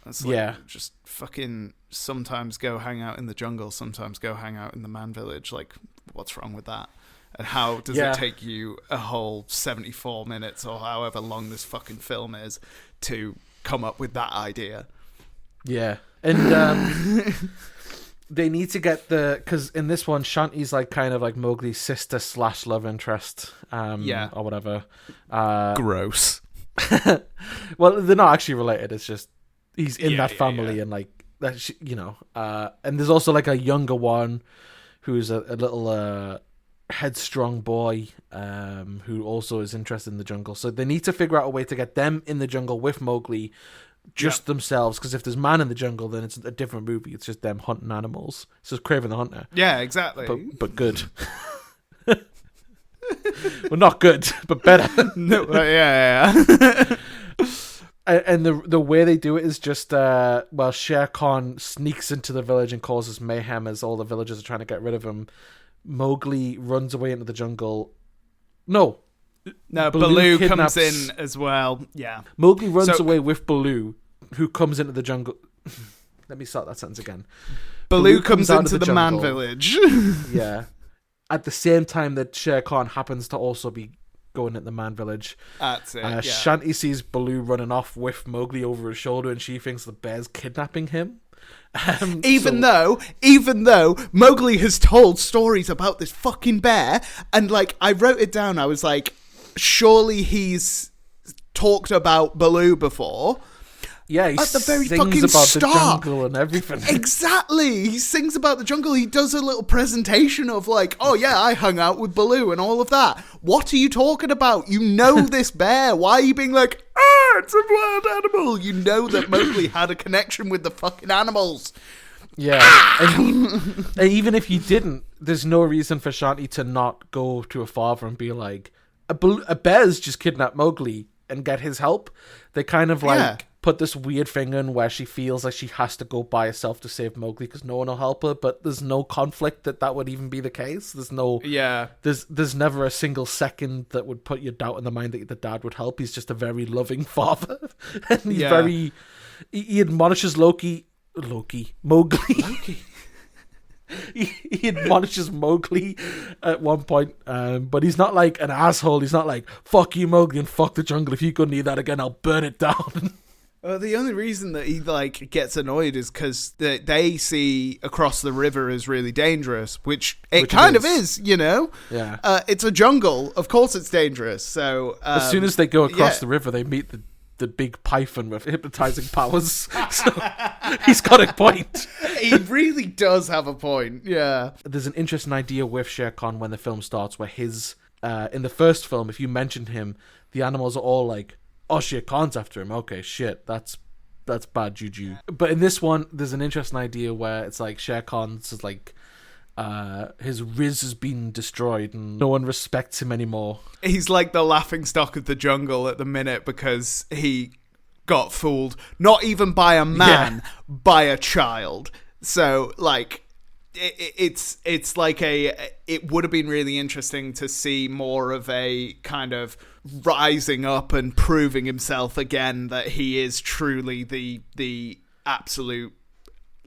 It's like, just fucking sometimes go hang out in the jungle, sometimes go hang out in the man village. Like, what's wrong with that? And how does it take you a whole 74 minutes or however long this fucking film is to come up with that idea? Yeah. And they need to get because in this one, Shanti's like kind of like Mowgli's sister / love interest, or whatever. Gross. Well, they're not actually related. It's just he's in that family, and like that, and there's also like a younger one who's a little headstrong boy, who also is interested in the jungle. So they need to figure out a way to get them in the jungle with Mowgli. Just themselves, because if there's man in the jungle, then it's a different movie. It's just them hunting animals. It's just Kraven the Hunter. Yeah, exactly. But good. Well, not good, but better. No, yeah. And the way they do it is just, Shere Khan sneaks into the village and causes mayhem as all the villagers are trying to get rid of him. Mowgli runs away into the jungle. No, Baloo comes in as well. Yeah. Mowgli runs away with Baloo, who comes into the jungle. Let me start that sentence again. Baloo comes into the man village. Yeah. At the same time that Shere Khan happens to also be going at the man village. That's it. Shanti sees Baloo running off with Mowgli over his shoulder, and she thinks the bear's kidnapping him. Even though Mowgli has told stories about this fucking bear, and like I wrote it down, I was like, surely he's talked about Baloo before. Yeah, he at the very sings fucking about start. the jungle and everything. Exactly. He sings about the jungle. He does a little presentation of like, oh yeah, I hung out with Baloo and all of that. What are you talking about? You know this bear. Why are you being like, it's a wild animal? You know that Mowgli had a connection with the fucking animals. Yeah. And even if you didn't, there's no reason for Shanti to not go to a father and be like, a bear's just kidnapped Mowgli and get his help. They kind of like put this weird thing in where she feels like she has to go by herself to save Mowgli because no one will help her, but there's no conflict that would even be the case. There's no... Yeah. There's never a single second that would put you doubt in the mind that the dad would help. He's just a very loving father. And he's very... He admonishes Mowgli. He admonishes Mowgli at one point, but he's not like an asshole. He's not like, fuck you, Mowgli, and fuck the jungle. If you go near that again, I'll burn it down. The only reason that he like gets annoyed is because they see across the river as really dangerous, which kind of is, you know? Yeah. It's a jungle. Of course it's dangerous. So as soon as they go across the river, they meet the big python with hypnotizing powers. So he's got a point. He really does have a point, yeah. There's an interesting idea with Shere Khan when the film starts where his... in the first film, if you mentioned him, the animals are all like, oh, Shere Khan's after him. Okay, shit, that's bad juju. But in this one, there's an interesting idea where it's like Shere Khan's like... his riz has been destroyed and no one respects him anymore. He's like the laughingstock of the jungle at the minute because he got fooled, not even by a man, by a child. So like it's like it would have been really interesting to see more of a kind of rising up and proving himself again that he is truly the absolute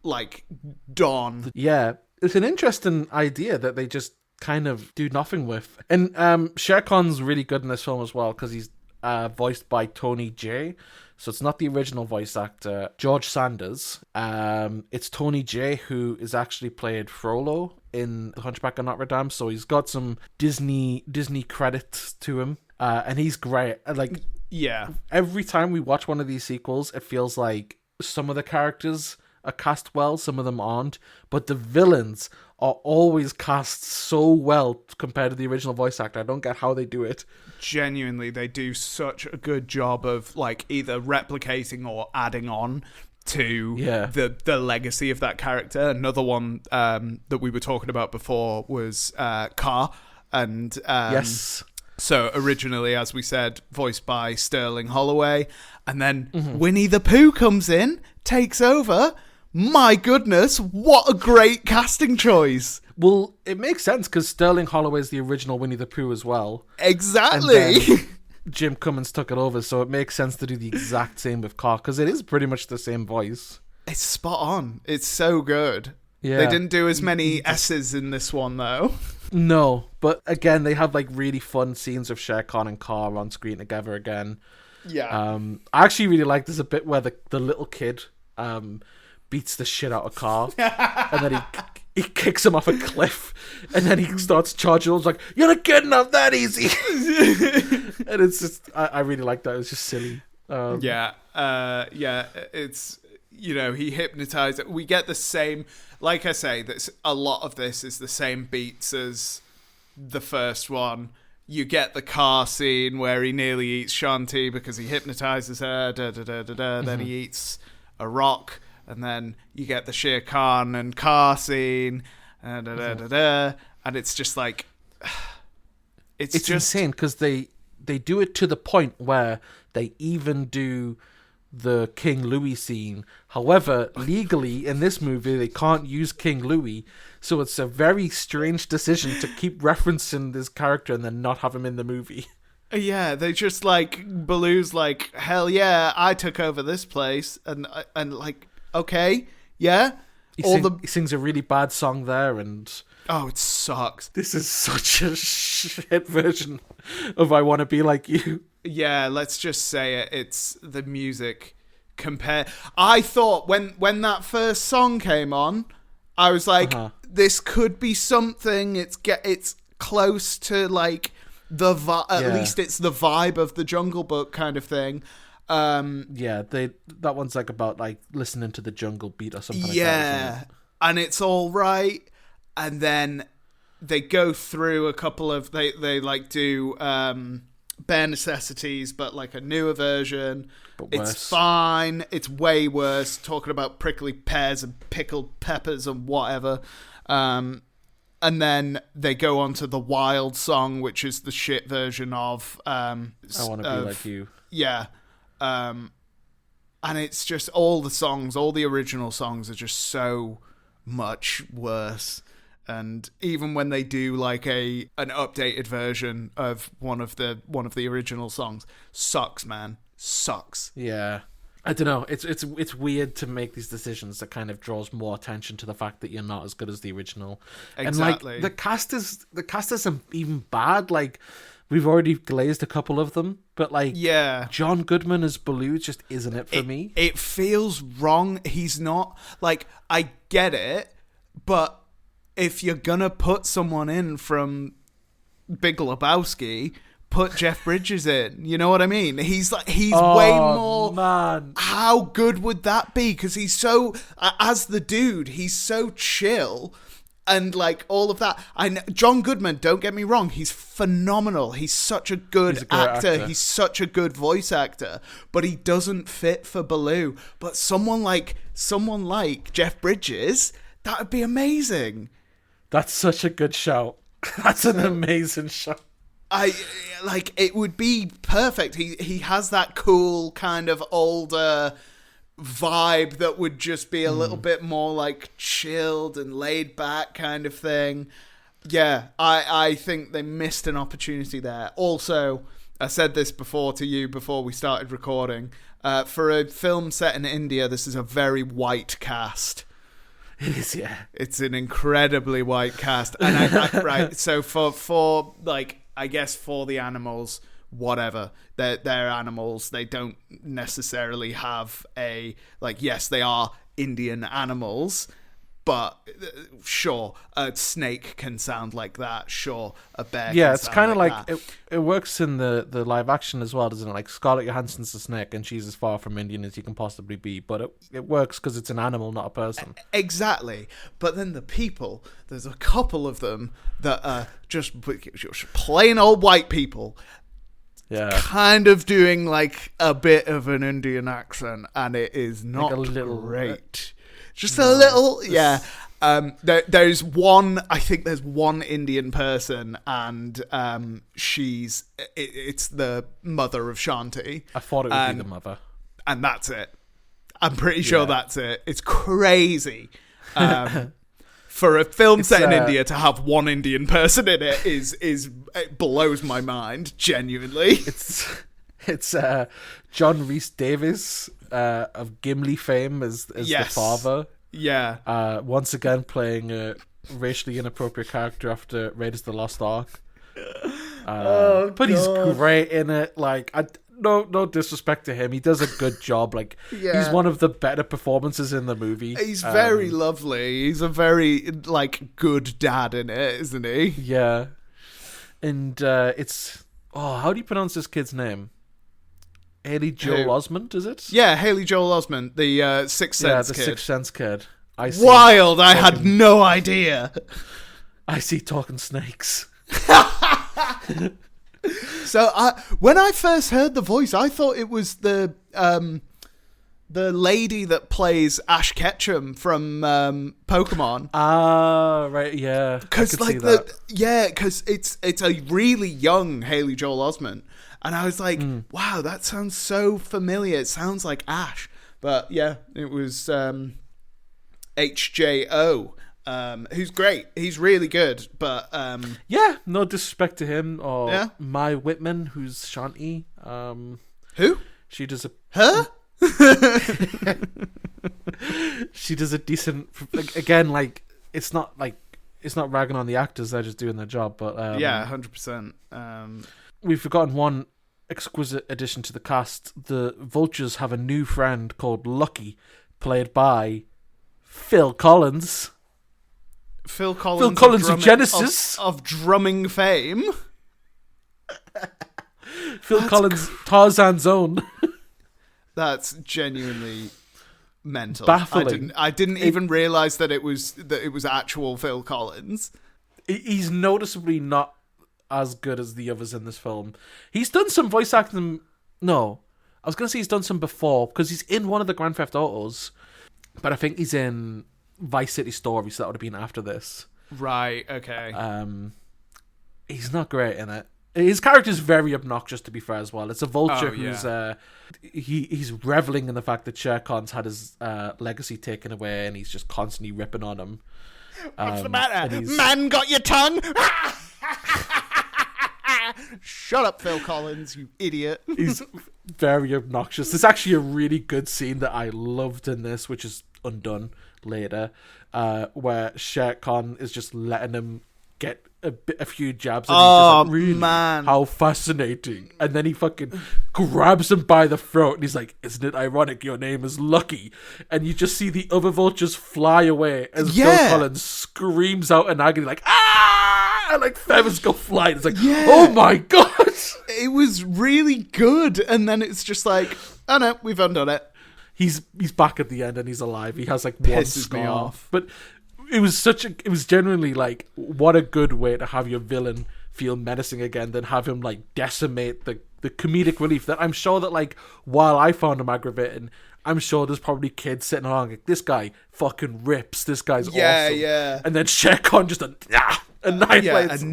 like Don. Yeah. It's an interesting idea that they just kind of do nothing with. And Shere Khan's really good in this film as well because he's voiced by Tony Jay. So it's not the original voice actor, George Sanders. It's Tony Jay who is actually played Frollo in The Hunchback of Notre Dame. So he's got some Disney credits to him. And he's great. Like, yeah. Every time we watch one of these sequels, it feels like some of the characters are cast well, some of them aren't, but the villains are always cast so well compared to the original voice actor. I don't get how they do it. Genuinely, they do such a good job of like either replicating or adding on to the legacy of that character. Another one that we were talking about before was Car, and yes. So originally, as we said, voiced by Sterling Holloway, and then Winnie the Pooh comes in, takes over. My goodness, what a great casting choice. Well, it makes sense because Sterling Holloway is the original Winnie the Pooh as well. Exactly. Jim Cummins took it over, so it makes sense to do the exact same with Car because it is pretty much the same voice. It's spot on. It's so good. Yeah. They didn't do as many S's in this one, though. No, but again, they have like really fun scenes of Shere Khan and Car on screen together again. Yeah. I actually really like there's a bit where the little kid beats the shit out of Car and then he kicks him off a cliff and then he starts charging. I was like, you're not getting off that easy. And it's just I really like that. It was just silly. It's, you know, he hypnotized. We get the same, like I say, that's a lot of this is the same beats as the first one. You get the car scene where he nearly eats Shanti because he hypnotizes her. Then he eats a rock. And then you get the Shere Khan and car scene, and it's just like, it's just insane because they do it to the point where they even do the King Louis scene. However, legally in this movie they can't use King Louis, so it's a very strange decision to keep referencing this character and then not have him in the movie. Yeah, they just like Baloo's like, hell yeah, I took over this place, and like, okay, yeah. He sings a really bad song there, and oh, it sucks. This is such a shit version of I Want to Be Like You. Yeah, let's just say it. It's the music I thought when that first song came on, I was like, this could be something. It's close to like the at least it's the vibe of the Jungle Book kind of thing. That one's like about like listening to the jungle beat or something like that. Yeah, and it's all right. And then they go through a couple of they like do Bare Necessities, but like a newer version. But worse. It's fine. It's way worse. Talking about prickly pears and pickled peppers and whatever. And then they go on to the Wild song, which is the shit version of I Want to Be Like You. Yeah. And it's just all the original songs are just so much worse. And even when they do like an updated version of one of the original songs, sucks, man. Sucks. Yeah. I don't know. It's weird to make these decisions that kind of draws more attention to the fact that you're not as good as the original. Exactly. And like the cast isn't even bad. Like we've already glazed a couple of them, but like John Goodman as Baloo just isn't it for me. It feels wrong. He's not like, I get it, but if you're gonna put someone in from Big Lebowski, put Jeff Bridges in. You know what I mean? He's way more. Man. How good would that be? Because he's so as the dude, he's so chill, and like all of that. John Goodman. Don't get me wrong. He's phenomenal. He's such a good actor. He's such a good voice actor. But he doesn't fit for Baloo. But someone like Jeff Bridges, that would be amazing. That's such a good shout. That's an amazing shout. It would be perfect. He has that cool kind of older vibe that would just be a little bit more like chilled and laid back kind of thing. Yeah, I think they missed an opportunity there. Also, I said this before to you before we started recording. For a film set in India, this is a very white cast. It is, yeah. It's an incredibly white cast, and right. So for like, I guess for the animals, whatever, they're animals. They don't necessarily have a like. Yes, they are Indian animals, but sure, a snake can sound like that. Sure, a bear. Yeah, can it's sound kind of like that. It works in the live action as well, doesn't it? Like Scarlett Johansson's a snake, and she's as far from Indian as you can possibly be. But it works because it's an animal, not a person. Exactly. But then the people, there's a couple of them that are just plain old white people. Yeah. Kind of doing like a bit of an Indian accent, and it is not like a little great. Just a little, yeah. There's one. I think there's one Indian person, and it's the mother of Shanti. I thought it would be the mother, and that's it. I'm pretty sure that's it. It's crazy. For a film set in India to have one Indian person in it it blows my mind, genuinely. It's John Rhys Davies of Gimli fame as the father. Yeah. Once again playing a racially inappropriate character after Raiders of the Lost Ark. But he's great in it. Like, no disrespect to him. He does a good job. Like, he's one of the better performances in the movie. He's very lovely. He's a very, like, good dad in it, isn't he? Yeah. And it's... Oh, how do you pronounce this kid's name? Haley Joel Osment, is it? Yeah, Haley Joel Osment, the Sixth Sense kid. Yeah, the Sixth Sense kid. Wild! I had no idea. I see talking snakes. So when I first heard the voice, I thought it was the The lady that plays Ash Ketchum from Pokemon. Ah, right, yeah. Because because it's a really young Haley Joel Osment, and I was like, wow, that sounds so familiar. It sounds like Ash, but yeah, it was HJO. Who's great. He's really good, but yeah, no disrespect to him or Mai Whitman, who's Shanti. Who? She does a her. She does a decent. Again, like it's not ragging on the actors; they're just doing their job. But 100%. We've forgotten one exquisite addition to the cast. The Vultures have a new friend called Lucky, played by Phil Collins. Phil Collins of Genesis. Of drumming fame. Phil Collins, Tarzan's own. That's genuinely mental. Baffling. I didn't even realize that it was actual Phil Collins. He's noticeably not as good as the others in this film. He's done some voice acting. No, I was going to say he's done some before, because he's in one of the Grand Theft Autos, but I think he's in Vice City Stories, so that would have been after this. Right, okay. He's not great in it. His character's very obnoxious, to be fair, as well. It's a vulture who's he's reveling in the fact that Shere Khan's had his legacy taken away, and he's just constantly ripping on him. What's the matter? Man, got your tongue? Shut up, Phil Collins, you idiot. He's very obnoxious. There's actually a really good scene that I loved in this, which is undone later, where Shere Khan is just letting him get a few jabs, and he's just like, really, man, how fascinating. And then he fucking grabs him by the throat, and he's like, isn't it ironic your name is Lucky? And you just see the other vultures fly away as Phil Collins screams out in agony, like, ah! And like feathers go flying. It's like, oh my god! It was really good, and then it's just like, oh no, we've undone it. He's back at the end, and he's alive. He has like one scar. Me off. But it was genuinely like, what a good way to have your villain feel menacing again than have him like decimate the comedic relief that I'm sure that, like, while I found him aggravating, I'm sure there's probably kids sitting along like, this guy fucking rips, this guy's awesome. Yeah. And then Shere Khan just annihilates.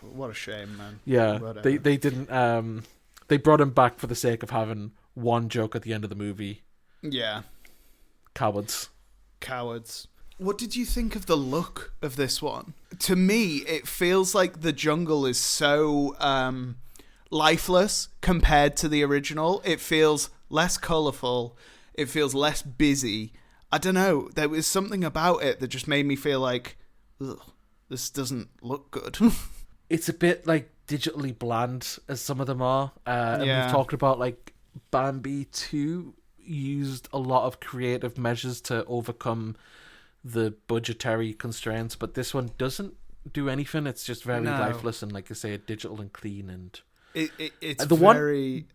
What a shame, man. Yeah, they didn't they brought him back for the sake of having one joke at the end of the movie. Yeah. Cowards. What did you think of the look of this one? To me, it feels like the jungle is so lifeless compared to the original. It feels less colourful. It feels less busy. I don't know. There was something about it that just made me feel like, ugh, this doesn't look good. It's a bit like digitally bland, as some of them are. And we've talked about like Bambi 2 used a lot of creative measures to overcome the budgetary constraints, but this one doesn't do anything. It's just very lifeless and, like I say, digital and clean. And it's very...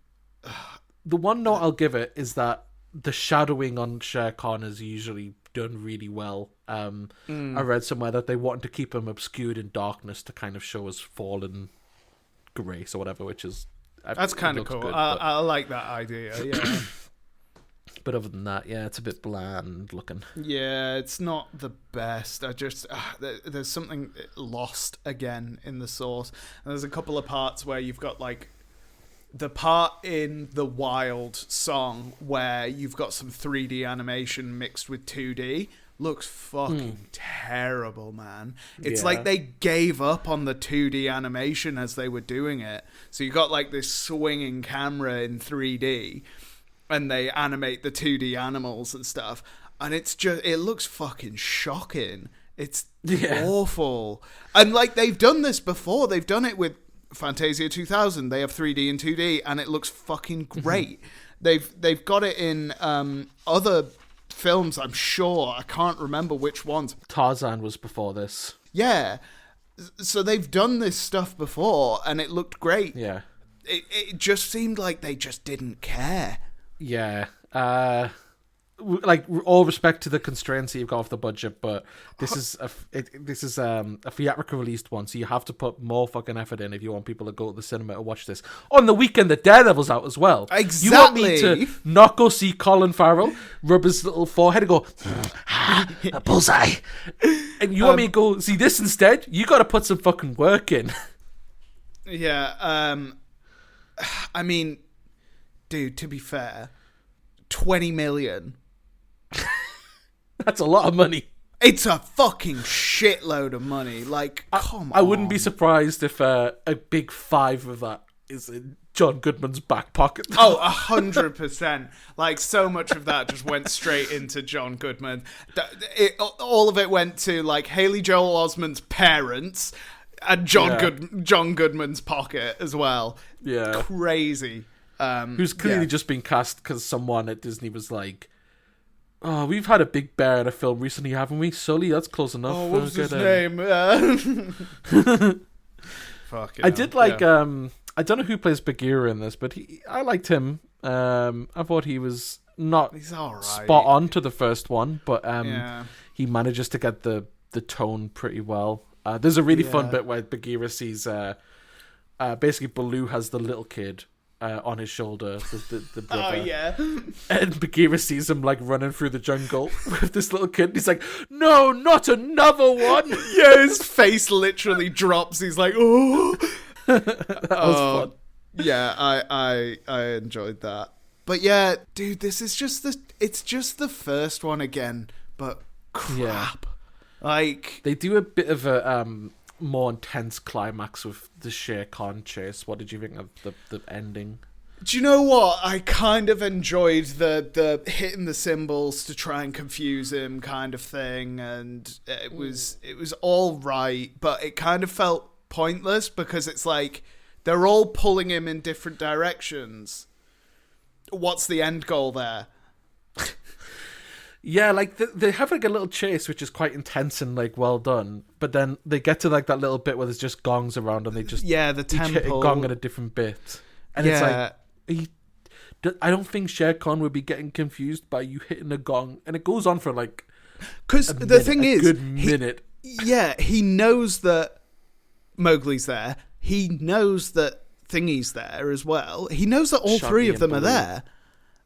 The one note I'll give it is that the shadowing on Shere Khan is usually done really well. I read somewhere that they wanted to keep him obscured in darkness to kind of show his fallen grace or whatever, which is... That's kind of cool. Good, I like that idea, yeah. But other than that, yeah, it's a bit bland looking. Yeah, it's not the best. I just there's something lost again in the source. And there's a couple of parts where you've got like the part in the Wild song where you've got some 3D animation mixed with 2D. Looks fucking terrible, man. It's like they gave up on the 2D animation as they were doing it. So you got like this swinging camera in 3D. And they animate the 2D animals and stuff. And it's just, it looks fucking shocking. It's awful. And like, they've done this before. They've done it with Fantasia 2000. They have 3D and 2D, and it looks fucking great. They've got it in other films, I'm sure. I can't remember which ones. Tarzan was before this. Yeah. So they've done this stuff before, and it looked great. Yeah. It just seemed like they just didn't care. Yeah. like all respect to the constraints that you've got off the budget, but this is a theatrical released one, so you have to put more fucking effort in if you want people to go to the cinema to watch this on the weekend that Daredevil's out as well. Exactly. You want me to not go see Colin Farrell rub his little forehead and go a bullseye, and you want me to go see this instead? You got to put some fucking work in. Yeah. I mean, dude, to be fair, 20 million. That's a lot of money. It's a fucking shitload of money. Like, come on. I wouldn't be surprised if a big 5 of that is in John Goodman's back pocket. Oh, 100%. Like, so much of that just went straight into John Goodman. All of it went to, like, Haley Joel Osment's parents and John Goodman's pocket as well. Yeah. Crazy. Who's clearly just been cast because someone at Disney was like, "Oh, we've had a big bear in a film recently, haven't we? Sully, that's close enough." Oh, what was his name? Fuck it. I did like. I don't know who plays Bagheera in this, but I liked him. I thought he was not He's all right. spot on to the first one, but he manages to get the tone pretty well. There's a really fun bit where Bagheera sees. Basically, Baloo has the little kid on his shoulder, the brother. Oh, yeah. And Bagheera sees him, like, running through the jungle with this little kid. And he's like, "No, not another one!" Yeah, his face literally drops. He's like, "Oh." That was fun. Yeah, I enjoyed that. But yeah, dude, this is just it's just the first one again, but crap. Yeah. Like, They do a bit of a more intense climax with the Shere Khan chase. What did you think of the ending? do you know what? I kind of enjoyed the hitting the cymbals to try and confuse him kind of thing, and it was all right, but it kind of felt pointless because it's like they're all pulling him in different directions. What's the end goal there? Yeah, like they have like a little chase which is quite intense and like well done, but then they get to like that little bit where there's just gongs around and they just the each hit a temple gong at a different bit, and it's like I don't think Shere Khan would be getting confused by you hitting a gong, and it goes on for like because the thing is, good minute. He knows that Mowgli's there. He knows that Thingy's there as well. He knows that all Shaggy three of and them are Baloo. there.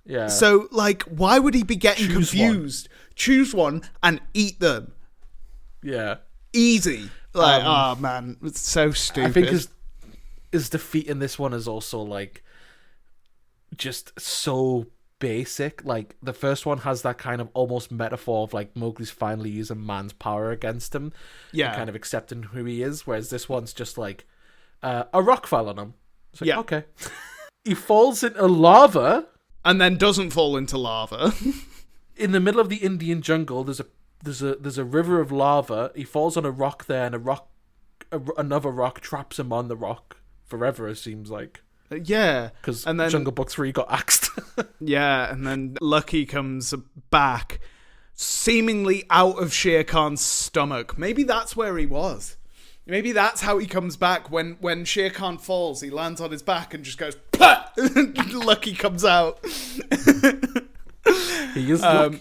Yeah. So, like, why would he be getting Choose confused? Choose one and eat them. Yeah. Easy. Like, oh man, it's so stupid. I think his defeat in this one is also like just so basic. Like the first one has that kind of almost metaphor of like Mowgli's finally using man's power against him. Yeah. And kind of accepting who he is. Whereas this one's just like a rock fell on him. It's like, okay. He falls into lava. And then doesn't fall into lava. In the middle of the Indian jungle, there's a river of lava. He falls on a rock there, and another rock traps him on the rock forever. It seems like. Yeah, because then Jungle Book 3 got axed. Yeah, and then Lucky comes back, seemingly out of Shere Khan's stomach. Maybe that's where he was. Maybe that's how he comes back. When Shere Khan falls, he lands on his back and just goes, "Pah!" Lucky comes out. He is Lucky.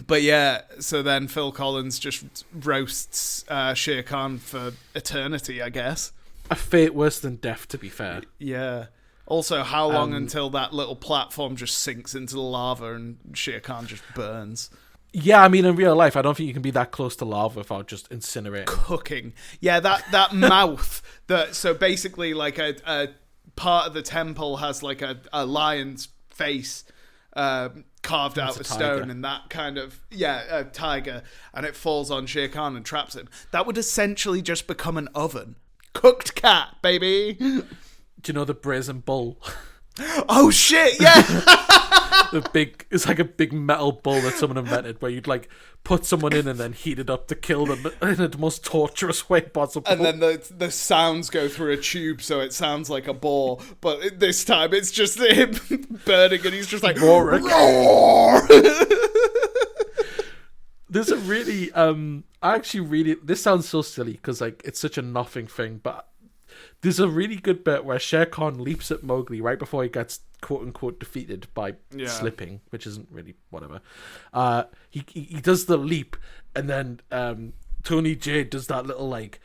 But yeah, so then Phil Collins just roasts Shere Khan for eternity, I guess. A fate worse than death, to be fair. Yeah. Also, how long until that little platform just sinks into the lava and Shere Khan just burns? Yeah, I mean, in real life, I don't think you can be that close to lava without just incinerating. Cooking. Yeah, that mouth. So basically, like a part of the temple has like a lion's face carved out of stone, and that kind of a tiger, and it falls on Shere Khan and traps him. That would essentially just become an oven. Cooked cat, baby. Do you know the brazen bull? Oh shit! Yeah. It's like a big metal bull that someone invented, where you'd like put someone in and then heat it up to kill them in the most torturous way possible. And then the sounds go through a tube, so it sounds like a boar. But this time it's just him burning, and he's just like roaring. Roar! There's a really, this sounds so silly because like it's such a nothing thing, but there's a really good bit where Shere Khan leaps at Mowgli right before he gets quote unquote defeated by slipping, which isn't really whatever. He does the leap, and then Tony J does that little like,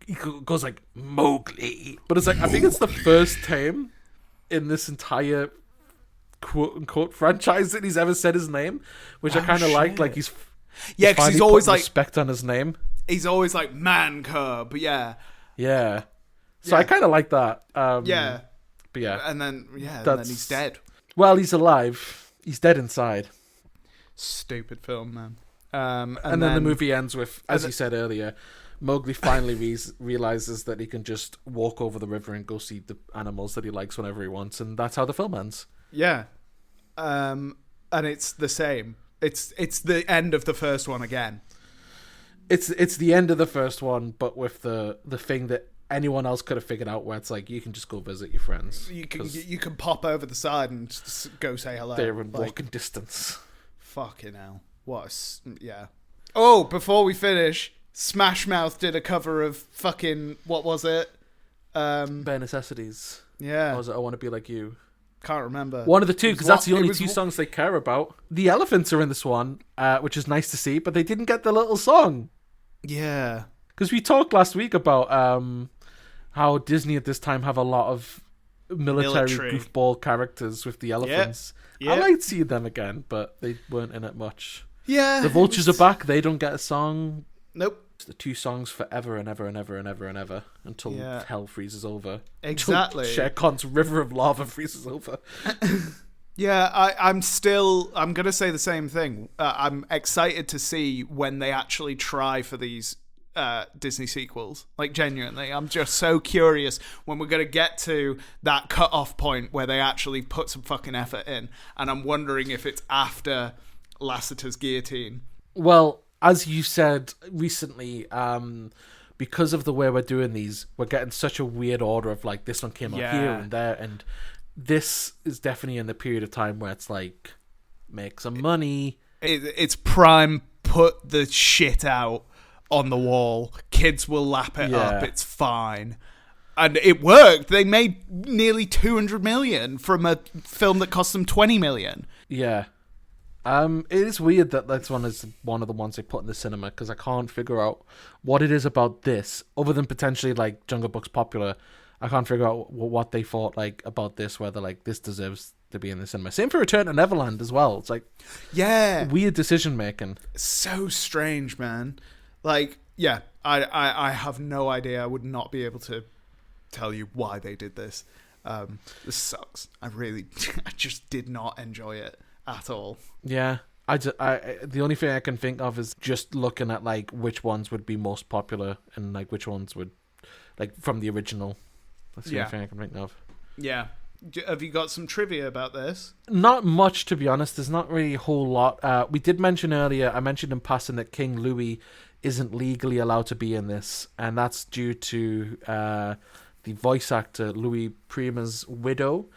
he goes like Mowgli, but it's like, I think it's the first time in this entire quote unquote franchise that he's ever said his name, which I kind of like he's because he's always like respect on his name. He's always like man cub, but so I kind of like that. But and then he's dead. Well, he's alive. He's dead inside. Stupid film, man. And then the movie ends with, as you said earlier, Mowgli finally realizes that he can just walk over the river and go see the animals that he likes whenever he wants, and that's how the film ends. Yeah. And it's the same. It's the end of the first one again. It's the end of the first one, but with the thing that anyone else could have figured out, where it's like, you can just go visit your friends. You can pop over the side and just go say hello. They're in walking distance. Fucking hell. Yeah. Oh, before we finish, Smash Mouth did a cover of fucking, what was it? Bare Necessities. Yeah. Or was it I Want to Be Like You? Can't remember. One of the two, because that's the only two songs they care about. The elephants are in this one, which is nice to see, but they didn't get the little song. Yeah. Because we talked last week about how Disney at this time have a lot of military goofball characters with the elephants. Yep. I liked seeing them again, but they weren't in it much. Yeah. The vultures are back. They don't get a song. Nope. It's the two songs forever and ever and ever and ever and ever until hell freezes over. Exactly. Until Shere Khan's river of lava freezes over. Yeah, I'm going to say the same thing. I'm excited to see when they actually try for these Disney sequels. Like, genuinely, I'm just so curious when we're going to get to that cut-off point where they actually put some fucking effort in. And I'm wondering if it's after Lasseter's guillotine. Well, as you said recently, because of the way we're doing these, we're getting such a weird order of like, this one came out here and there, and this is definitely in the period of time where it's like, make some money. It's prime, put the shit out on the wall. Kids will lap it up. It's fine. And it worked. They made nearly 200 million from a film that cost them 20 million. Yeah. It is weird that this one is one of the ones they put in the cinema, because I can't figure out what it is about this, other than potentially like Jungle Book's popular. I can't figure out what they thought like about this, whether like this deserves to be in the cinema. Same for Return to Neverland as well. It's like, weird decision making. So strange, man. Like, I have no idea. I would not be able to tell you why they did this. This sucks. I just did not enjoy it at all. Yeah. The only thing I can think of is just looking at like which ones would be most popular and like which ones would, like, from the original. That's the only thing I can think of. Yeah. Have you got some trivia about this? Not much, to be honest. There's not really a whole lot. We did mention earlier, I mentioned in passing that King Louis isn't legally allowed to be in this, and that's due to the voice actor, Louis Prima's widow,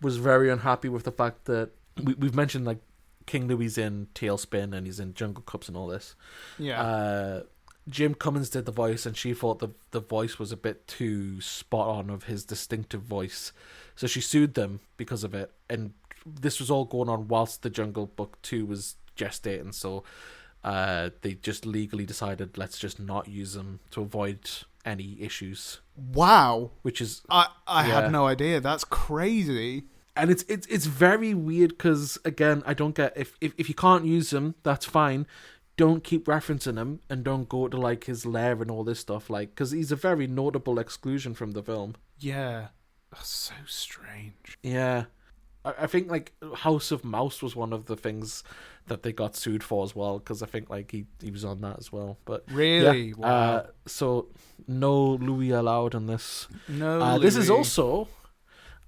was very unhappy with the fact that we've mentioned like King Louis in Tailspin and he's in Jungle Cups and all this. Yeah. Jim Cummins did the voice, and she thought the voice was a bit too spot on of his distinctive voice. So she sued them because of it. And this was all going on whilst the Jungle Book 2 was gestating. So they just legally decided, let's just not use them to avoid any issues. Wow. Which is... I had no idea. That's crazy. And it's very weird because, again, I don't get... If you can't use them, that's fine. Don't keep referencing him, and don't go to like his lair and all this stuff, like, because he's a very notable exclusion from the film. Yeah, that's so strange. Yeah, I think like House of Mouse was one of the things that they got sued for as well, because I think like he was on that as well. But really, wow. So no Louis allowed in this. No, Louis. This is also.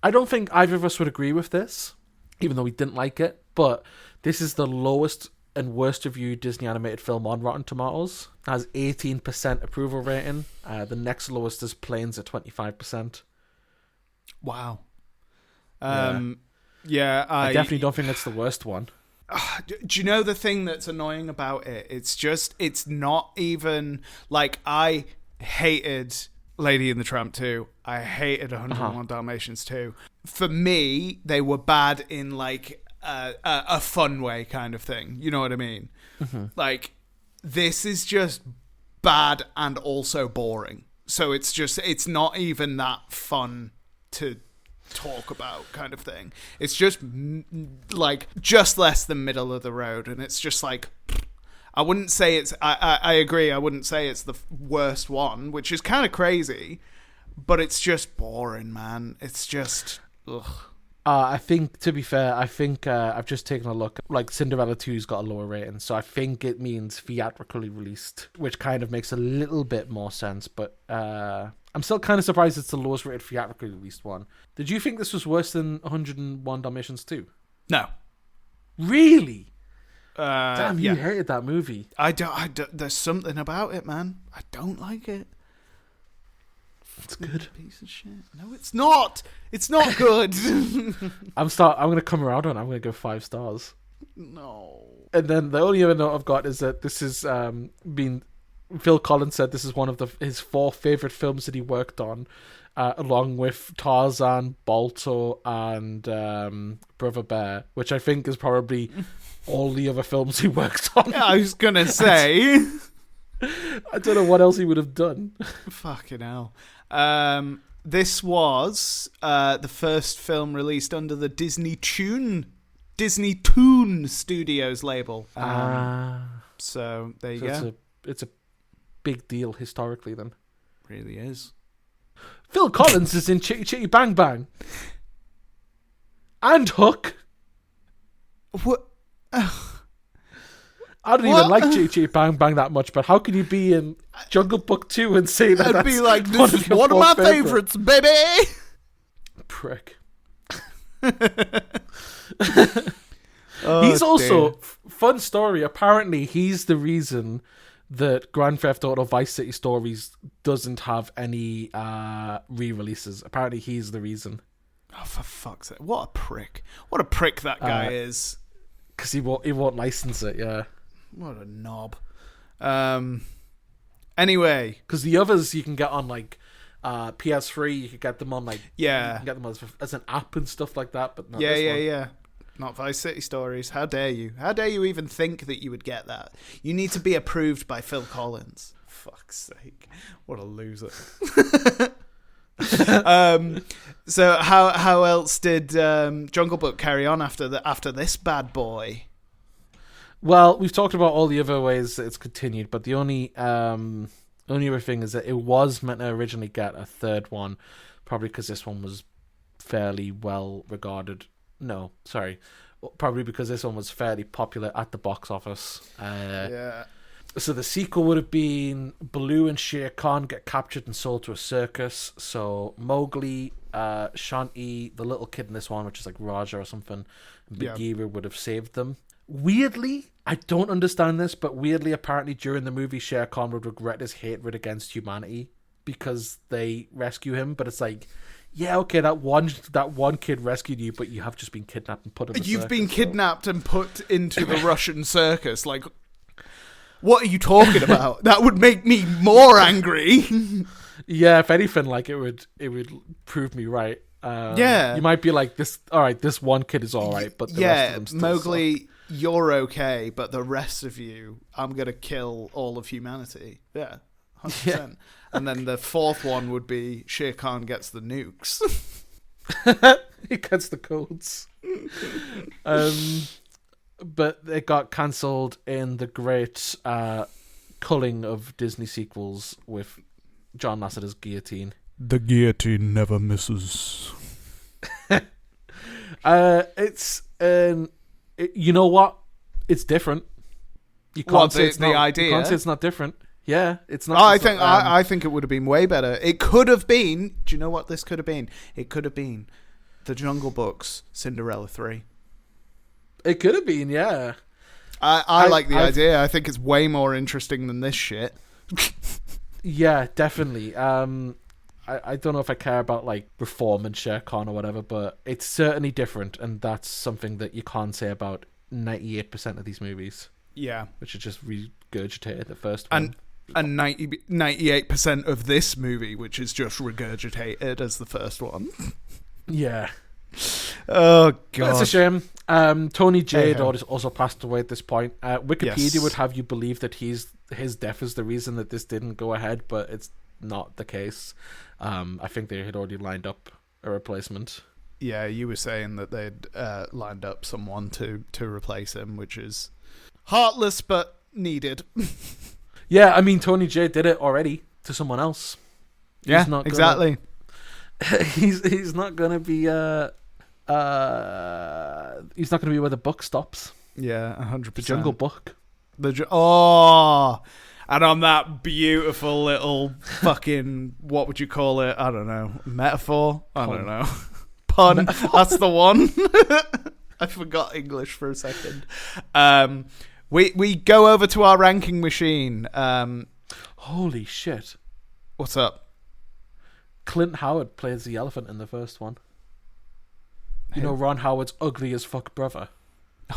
I don't think either of us would agree with this, even though we didn't like it. But this is the lowest and worst reviewed Disney animated film on Rotten Tomatoes. It has 18% approval rating. The next lowest is Planes at 25%. Wow. I definitely don't think it's the worst one. Do you know the thing that's annoying about it? It's not even like I hated Lady and the Tramp 2. I hated 101 Dalmatians 2. For me, they were bad in like a fun way kind of thing. You know what I mean? Mm-hmm. Like, this is just bad and also boring. So it's not even that fun to talk about kind of thing. It's just like just less than middle of the road, and it's just like, I wouldn't say it's I agree, I wouldn't say it's the worst one, which is kind of crazy, but it's just boring, man. It's just ugh. I think, to be fair, I've just taken a look. Like, Cinderella 2's got a lower rating, so I think it means theatrically released, which kind of makes a little bit more sense. But I'm still kind of surprised it's the lowest rated theatrically released one. Did you think this was worse than 101 Dalmatians 2? No. Really? Damn, you hated that movie. I don't. There's something about it, man. I don't like it. It's good. Piece of shit. No, it's not. It's not good. I'm gonna come around on it. I'm gonna go 5 stars. No. And then the only other note I've got is that this is Phil Collins said this is one of his 4 favorite films that he worked on, along with Tarzan, Balto, and Brother Bear, which I think is probably all the other films he worked on. Yeah, I was gonna say. I don't know what else he would have done. Fucking hell. This was the first film released under the Disney Toon Studios label. So there you go. It's a big deal historically, then. Really is. Phil Collins is in Chitty Chitty Bang Bang. And Hook. What? I don't even like Chitty Chitty Bang Bang that much, but how can you be in Jungle Book 2 and say that? I'd be like, this is one of my favorites, baby! Prick. He's also, fun story, apparently he's the reason that Grand Theft Auto Vice City Stories doesn't have any re-releases. Apparently he's the reason. Oh, for fuck's sake. What a prick. What a prick that guy is. Because he won't license it, yeah. What a knob. Anyway, because the others you can get on like PS3, you can get them on like you can get them as an app and stuff like that. But not this one. Not Vice City Stories. How dare you? How dare you even think that you would get that? You need to be approved by Phil Collins. Fuck's sake! What a loser. So how else did Jungle Book carry on after this bad boy? Well, we've talked about all the other ways that it's continued, but the only other thing is that it was meant to originally get a third one, probably because this one was fairly well regarded. No, sorry, probably because this one was fairly popular at the box office. So the sequel would have been Baloo and Shere Khan get captured and sold to a circus. So Mowgli, Shanti, the little kid in this one, which is like Raja or something, Bagheera would have saved them. Weirdly, I don't understand this, but weirdly, apparently during the movie, Shere Khan would regret his hatred against humanity because they rescue him. But it's like, yeah, okay, that one kid rescued you, but you have just been kidnapped and put in the You've circus, been kidnapped and put into the Russian circus. Like, what are you talking about? That would make me more angry. Yeah, if anything, like it would prove me right. You might be like this. All right, this one kid is all right, but the rest of them still Mowgli, suck. You're okay, but the rest of you, I'm gonna kill all of humanity. Yeah, 100%. Yeah. And then the fourth one would be Shere Khan gets the nukes. He gets the codes. But it got cancelled in the great culling of Disney sequels with John Lasseter's Guillotine. The guillotine never misses. You know what? It's different. You can't say it's the idea. You can't say it's not different. Yeah, it's not. I think it would have been way better. It could have been. Do you know what this could have been? It could have been The Jungle Book's Cinderella 3. It could have been, yeah. I like the idea. I think it's way more interesting than this shit. Yeah, definitely. I don't know if I care about like Reform and Shere Khan or whatever, but it's certainly different, and that's something that you can't say about 98% of these movies. Yeah, which are just regurgitated the first one. And And 98% of this movie, which is just regurgitated as the first one. Yeah. Oh, God. It's a shame. Tony Jade also passed away at this point. Wikipedia would have you believe that his death is the reason that this didn't go ahead, but it's not the case. I think they had already lined up a replacement. Yeah, you were saying that they'd lined up someone to replace him, which is heartless but needed. Yeah, I mean, Tony Jade did it already to someone else. Exactly. He's not gonna be he's not gonna be where the buck stops. Yeah, 100%. The Jungle Book. And on that beautiful little fucking, what would you call it? I don't know. Metaphor? I don't know. Pun. That's the one. I forgot English for a second. We go over to our ranking machine. Holy shit. What's up? Clint Howard plays the elephant in the first one. You know Ron Howard's ugly as fuck brother. Do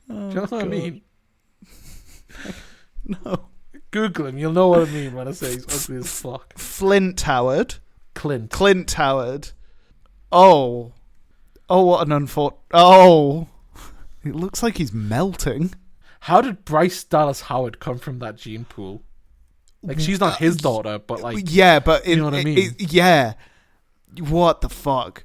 you know what I mean? No. Google him, you'll know what I mean when I say he's ugly as fuck. Flint Howard. Clint Howard. Oh, what an Oh. It looks like he's melting. How did Bryce Dallas Howard come from that gene pool? Like, she's not his daughter, but like... Yeah, but... You know what I mean? Yeah. What the fuck?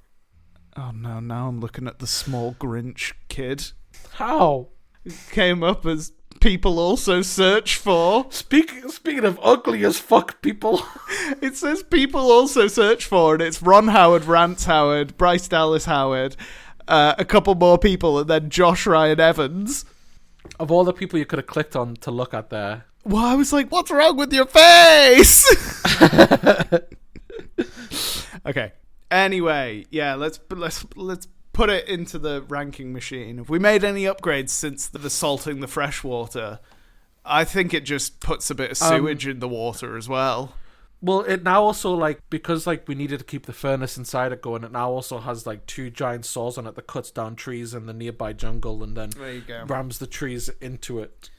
Oh, no, now I'm looking at the small Grinch kid. How? It came up as people also search for. Speaking of ugly as fuck people... It says people also search for, and it's Ron Howard, Rance Howard, Bryce Dallas Howard, a couple more people, and then Josh Ryan Evans. Of all the people you could have clicked on to look at there... Well, I was like, what's wrong with your face? Okay. Anyway, yeah, let's put it into the ranking machine. Have we made any upgrades since the salting the fresh water? I think it just puts a bit of sewage in the water as well. Well, it now also, like, because, like, we needed to keep the furnace inside it going, it now also has, like, 2 giant saws on it that cuts down trees in the nearby jungle and then rams the trees into it.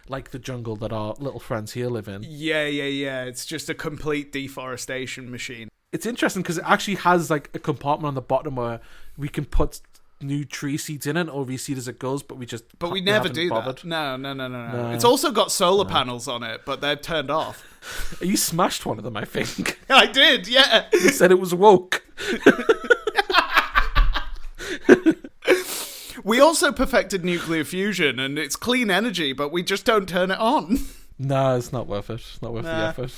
Like the jungle that our little friends here live in. Yeah. It's just a complete deforestation machine. It's interesting because it actually has, like, a compartment on the bottom where we can put new tree seeds in it or reseed as it goes, but we never do bothered. That. No. It's also got solar panels on it, but they're turned off. You smashed one of them, I think. I did, yeah. You said it was woke. We also perfected nuclear fusion, and it's clean energy, but we just don't turn it on. Nah, it's not worth it. It's not worth the effort.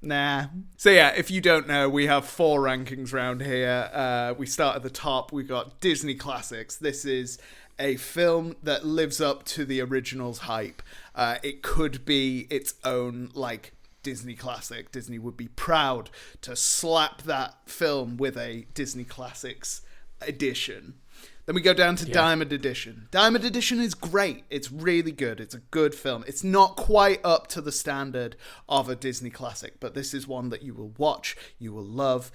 Nah. So yeah, if you don't know, we have 4 rankings round here. We start at the top. We've got Disney Classics. This is a film that lives up to the original's hype. It could be its own, like, Disney classic. Disney would be proud to slap that film with a Disney Classics edition. Then we go down to Diamond Edition. Diamond Edition is great. It's really good. It's a good film. It's not quite up to the standard of a Disney classic, but this is one that you will watch, you will love.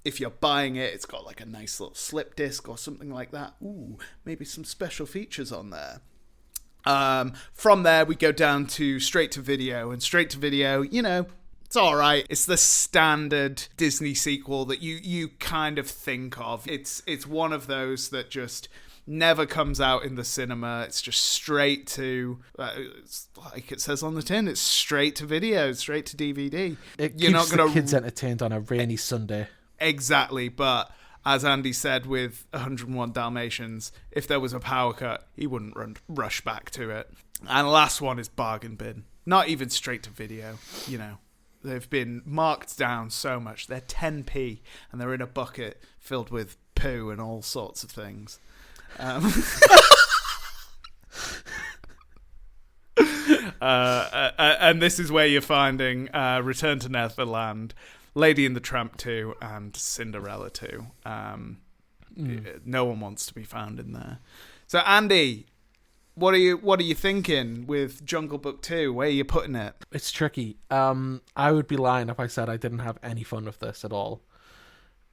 If you're buying it, it's got like a nice little slip disc or something like that. Ooh, maybe some special features on there. From there, we go down to straight to video. And straight to video, you know, it's all right. It's the standard Disney sequel that you kind of think of. It's one of those that just never comes out in the cinema. It's just straight to, it's like it says on the tin, it's straight to video, straight to DVD. It keeps the kids entertained on a rainy Sunday. Exactly, but as Andy said with 101 Dalmatians, if there was a power cut, he wouldn't rush back to it. And the last one is Bargain Bin. Not even straight to video, you know. They've been marked down so much. They're 10p, and they're in a bucket filled with poo and all sorts of things. And this is where you're finding Return to Neverland, Lady and the Tramp 2, and Cinderella 2. No one wants to be found in there. So, Andy, what are you thinking with Jungle Book 2? Where are you putting it? It's tricky. I would be lying if I said I didn't have any fun with this at all.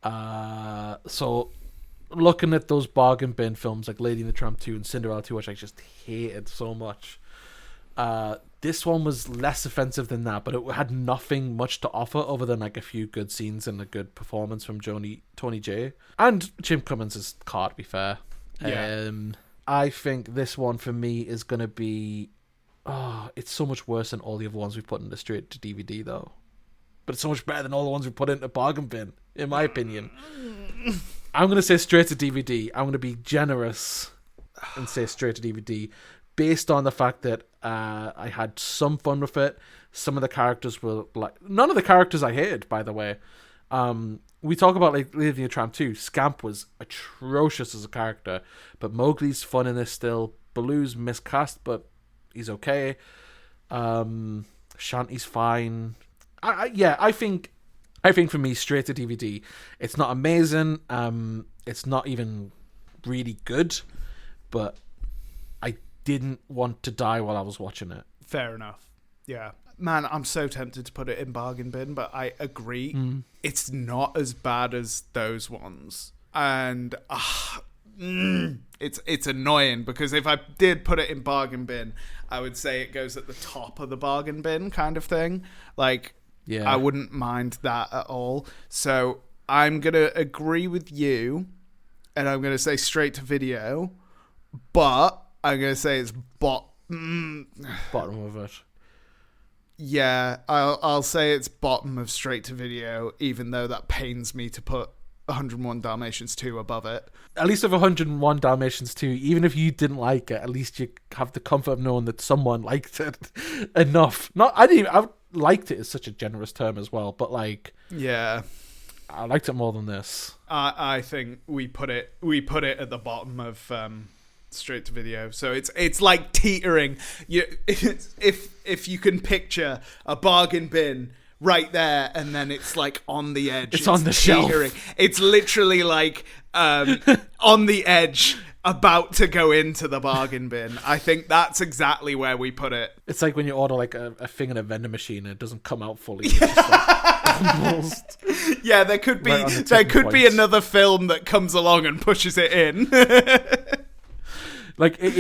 So looking at those bargain bin films like Lady and the Tramp 2 and Cinderella 2, which I just hated so much, this one was less offensive than that, but it had nothing much to offer other than like a few good scenes and a good performance from Tony J. And Jim Cummins' car, to be fair. Yeah. I think this one for me is going to be... Oh, it's so much worse than all the other ones we've put in the straight to DVD, though. But it's so much better than all the ones we put into bargain bin, in my opinion. I'm going to say straight to DVD. I'm going to be generous and say straight to DVD, based on the fact that I had some fun with it. Some of the characters were like... None of the characters I hated, by the way. We talk about like Lady and the Tramp 2. Scamp was atrocious as a character, but Mowgli's fun in this still. Baloo's miscast, but he's okay. Shanty's fine. I think for me, straight to DVD. It's not amazing. It's not even really good, but I didn't want to die while I was watching it. Fair enough. Yeah. Man, I'm so tempted to put it in bargain bin, but I agree. It's not as bad as those ones. And it's annoying, because if I did put it in bargain bin, I would say it goes at the top of the bargain bin kind of thing. Like, yeah. I wouldn't mind that at all. So I'm going to agree with you, and I'm going to say straight to video, but I'm going to say it's bottom of it. Yeah, I'll say it's bottom of straight to video, even though that pains me to put 101 Dalmatians 2 above it. At least with 101 Dalmatians 2, even if you didn't like it, at least you have the comfort of knowing that someone liked it enough. I liked it is such a generous term as well, but like, yeah, I liked it more than this. I think we put it at the bottom of straight to video, so it's like teetering. If you can picture a bargain bin right there, and then it's like on the edge. It's on the teetering shelf. It's literally like on the edge, about to go into the bargain bin. I think that's exactly where we put it. It's like when you order like a thing in a vending machine and it doesn't come out fully. It's just like almost. Yeah, there could be another film that comes along and pushes it in. Like it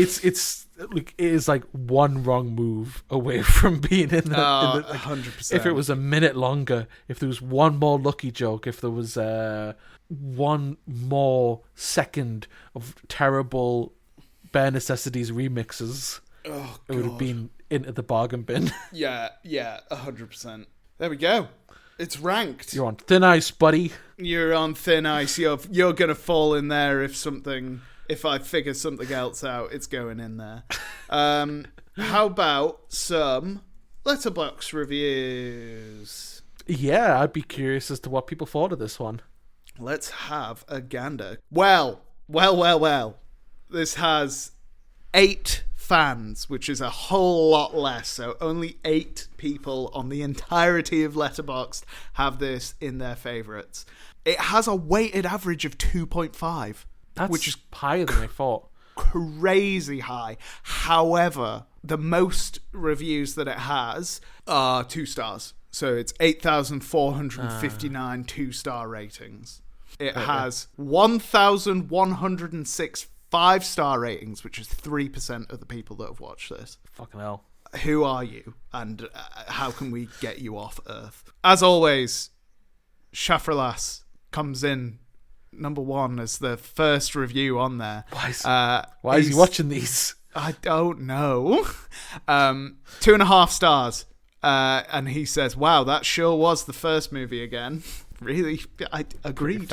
is like one wrong move away from being in the 100%. If it was a minute longer, if there was one more lucky joke, if there was one more second of terrible Bare Necessities remixes, it would have been into the bargain bin. Yeah, 100%. There we go. It's ranked. You're on thin ice, buddy. You're on thin ice. You're gonna fall in there if I figure something else out. It's going in there. How about some Letterboxd reviews? Yeah, I'd be curious as to what people thought of this one. Let's have a gander. Well. This has 8 fans, which is a whole lot less. So only 8 people on the entirety of Letterboxd have this in their favourites. It has a weighted average of 2.5. Which is higher than I thought. Crazy high. However, the most reviews that it has are 2 stars. So it's 8,459 2-star ratings. It has 1,106 5-star ratings, which is 3% of the people that have watched this. Fucking hell. Who are you? And how can we get you off Earth? As always, Shafralas comes in number 1 as the first review on there. Why is he watching these? I don't know. 2.5 stars. And he says, wow, that sure was the first movie again. Really? I agreed.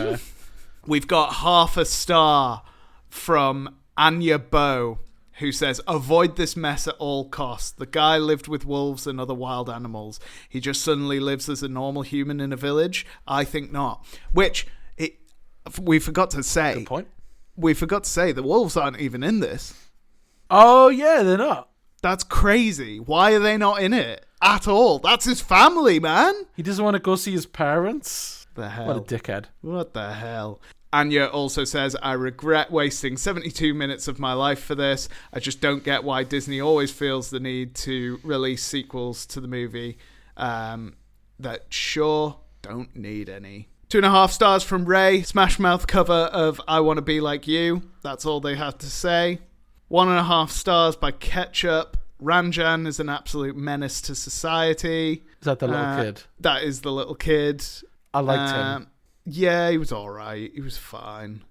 We've got 0.5 star from Anya Bow, who says, avoid this mess at all costs. The guy lived with wolves and other wild animals. He just suddenly lives as a normal human in a village? I think not. Which... we forgot to say. Good point. We forgot to say the wolves aren't even in this. Oh yeah, they're not. That's crazy. Why are they not in it at all? That's his family, man. He doesn't want to go see his parents. The hell? What a dickhead. What the hell? Anya also says, I regret wasting 72 minutes of my life for this. I just don't get why Disney always feels the need to release sequels to the movie that sure don't need any. 2.5 stars from Ray. Smash Mouth cover of I Want to Be Like You. That's all they have to say. 1.5 stars by Ketchup. Ranjan is an absolute menace to society. Is that the little kid? That is the little kid. I liked him. Yeah, he was alright. He was fine.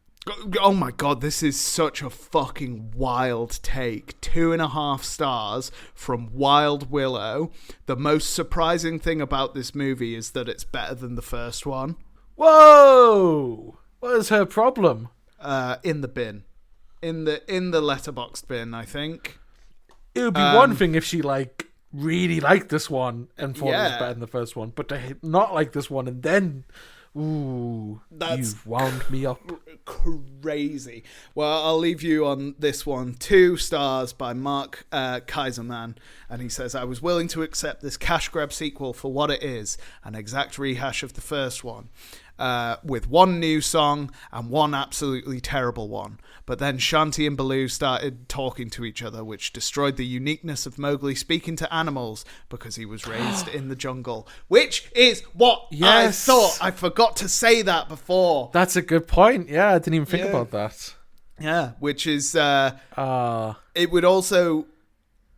Oh my god, this is such a fucking wild take. 2.5 stars from Wild Willow. The most surprising thing about this movie is that it's better than the first one. Whoa! What is her problem? In the bin. In the letterboxed bin, I think. It would be one thing if she really liked this one and thought it was better than the first one, but to not like this one and then, you've wound me up. Crazy. Well, I'll leave you on this one. 2 stars by Mark Kaiserman, and he says, I was willing to accept this cash grab sequel for what it is, an exact rehash of the first one. With one new song and one absolutely terrible one. But then Shanti and Baloo started talking to each other, which destroyed the uniqueness of Mowgli speaking to animals because he was raised in the jungle. Which is what I thought. I forgot to say that before. That's a good point. Yeah, I didn't even think about that. Yeah, which is... it would also...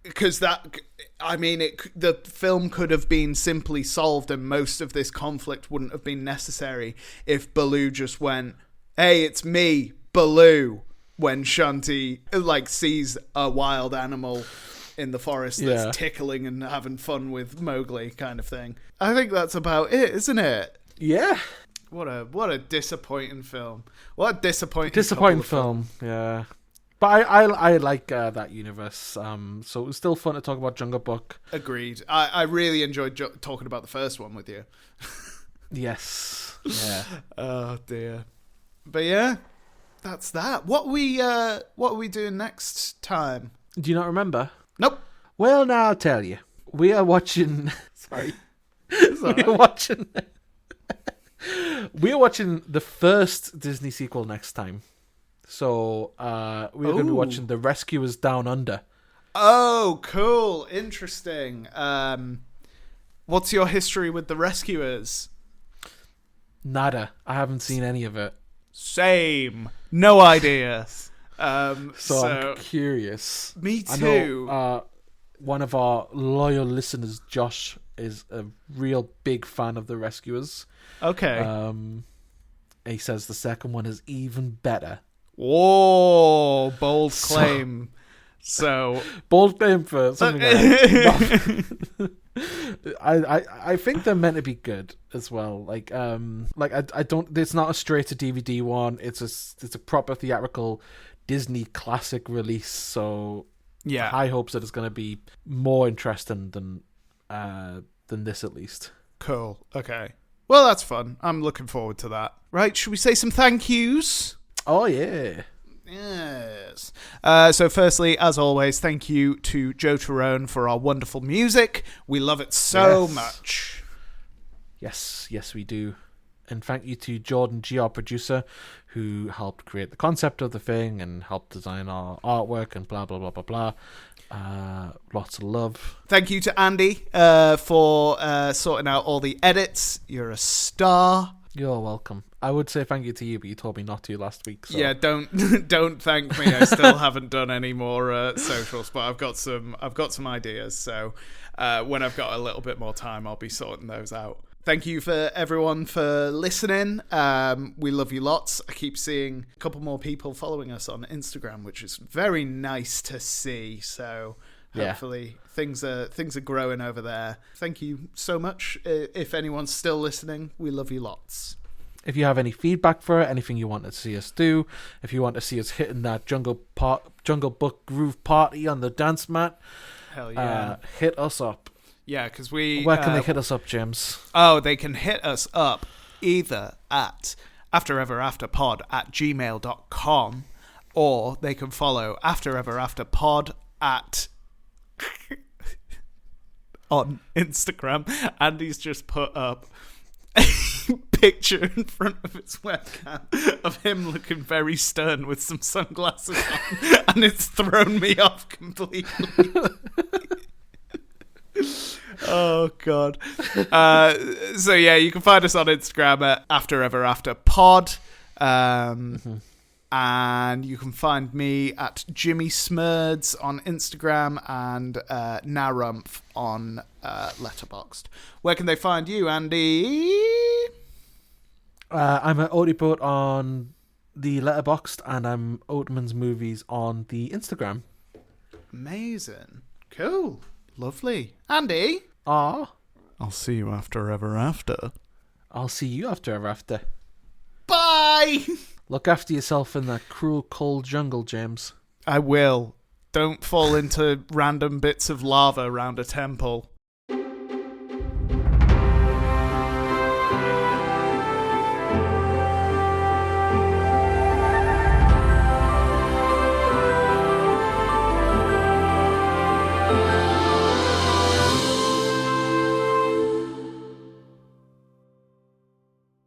Because that... I mean, the film could have been simply solved and most of this conflict wouldn't have been necessary if Baloo just went, hey, it's me, Baloo, when Shanti sees a wild animal in the forest that's tickling and having fun with Mowgli kind of thing. I think that's about it, isn't it? Yeah. What a disappointing film. What a disappointing film, yeah. But I like that universe, so it was still fun to talk about Jungle Book. Agreed. I really enjoyed talking about the first one with you. Yes. Yeah. Oh dear. But yeah, that's that. What are we doing next time? Do you not remember? Nope. Well, now I'll tell you. We are watching... Sorry. We're watching the first Disney sequel next time. So we're going to be watching The Rescuers Down Under. Oh, cool. Interesting. What's your history with The Rescuers? Nada. I haven't seen any of it. Same. No idea. So I'm curious. Me too. I know, one of our loyal listeners, Josh, is a real big fan of The Rescuers. Okay. He says the second one is even better. Whoa, bold claim. So bold claim for something I think they're meant to be good as well. I don't. It's not a straight to DVD one. It's a proper theatrical Disney classic release. So yeah, high hopes that it's going to be more interesting than this at least. Cool. Okay. Well, that's fun. I'm looking forward to that. Right? Should we say some thank yous? Oh, yeah. Yes. So firstly, as always, thank you to Joe Tyrone for our wonderful music. We love it so much. Yes, we do. And thank you to Jordan G, our producer, who helped create the concept of the thing and helped design our artwork and blah, blah, blah, blah, blah. Lots of love. Thank you to Andy for sorting out all the edits. You're a star. You're welcome. I would say thank you to you, but you told me not to last week. So. Yeah, don't thank me. I still haven't done any more socials, but I've got some ideas. So when I've got a little bit more time, I'll be sorting those out. Thank you for everyone for listening. We love you lots. I keep seeing a couple more people following us on Instagram, which is very nice to see. So hopefully things are growing over there. Thank you so much. If anyone's still listening, we love you lots. If you have any feedback for it, anything you want to see us do, if you want to see us hitting that Jungle Book groove party on the dance mat, hell yeah, hit us up. Yeah, because we... Where can they hit us up, James? Oh, they can hit us up either at aftereverafterpod@gmail.com, or they can follow aftereverafterpod at... on Instagram. Andy's just put up a picture in front of his webcam of him looking very stern with some sunglasses on, and it's thrown me off completely. Oh, God. So, yeah, you can find us on Instagram at After Ever After Pod. And you can find me at Jimmy Smurds on Instagram and Narumph on Letterboxd. Where can they find you, Andy? I'm at Odiport on the Letterboxd, and I'm Oatman's Movies on the Instagram. Amazing. Cool. Lovely. Andy? I'll see you after ever after. I'll see you after ever after. Bye! Look after yourself in that cruel, cold jungle, James. I will. Don't fall into random bits of lava around a temple.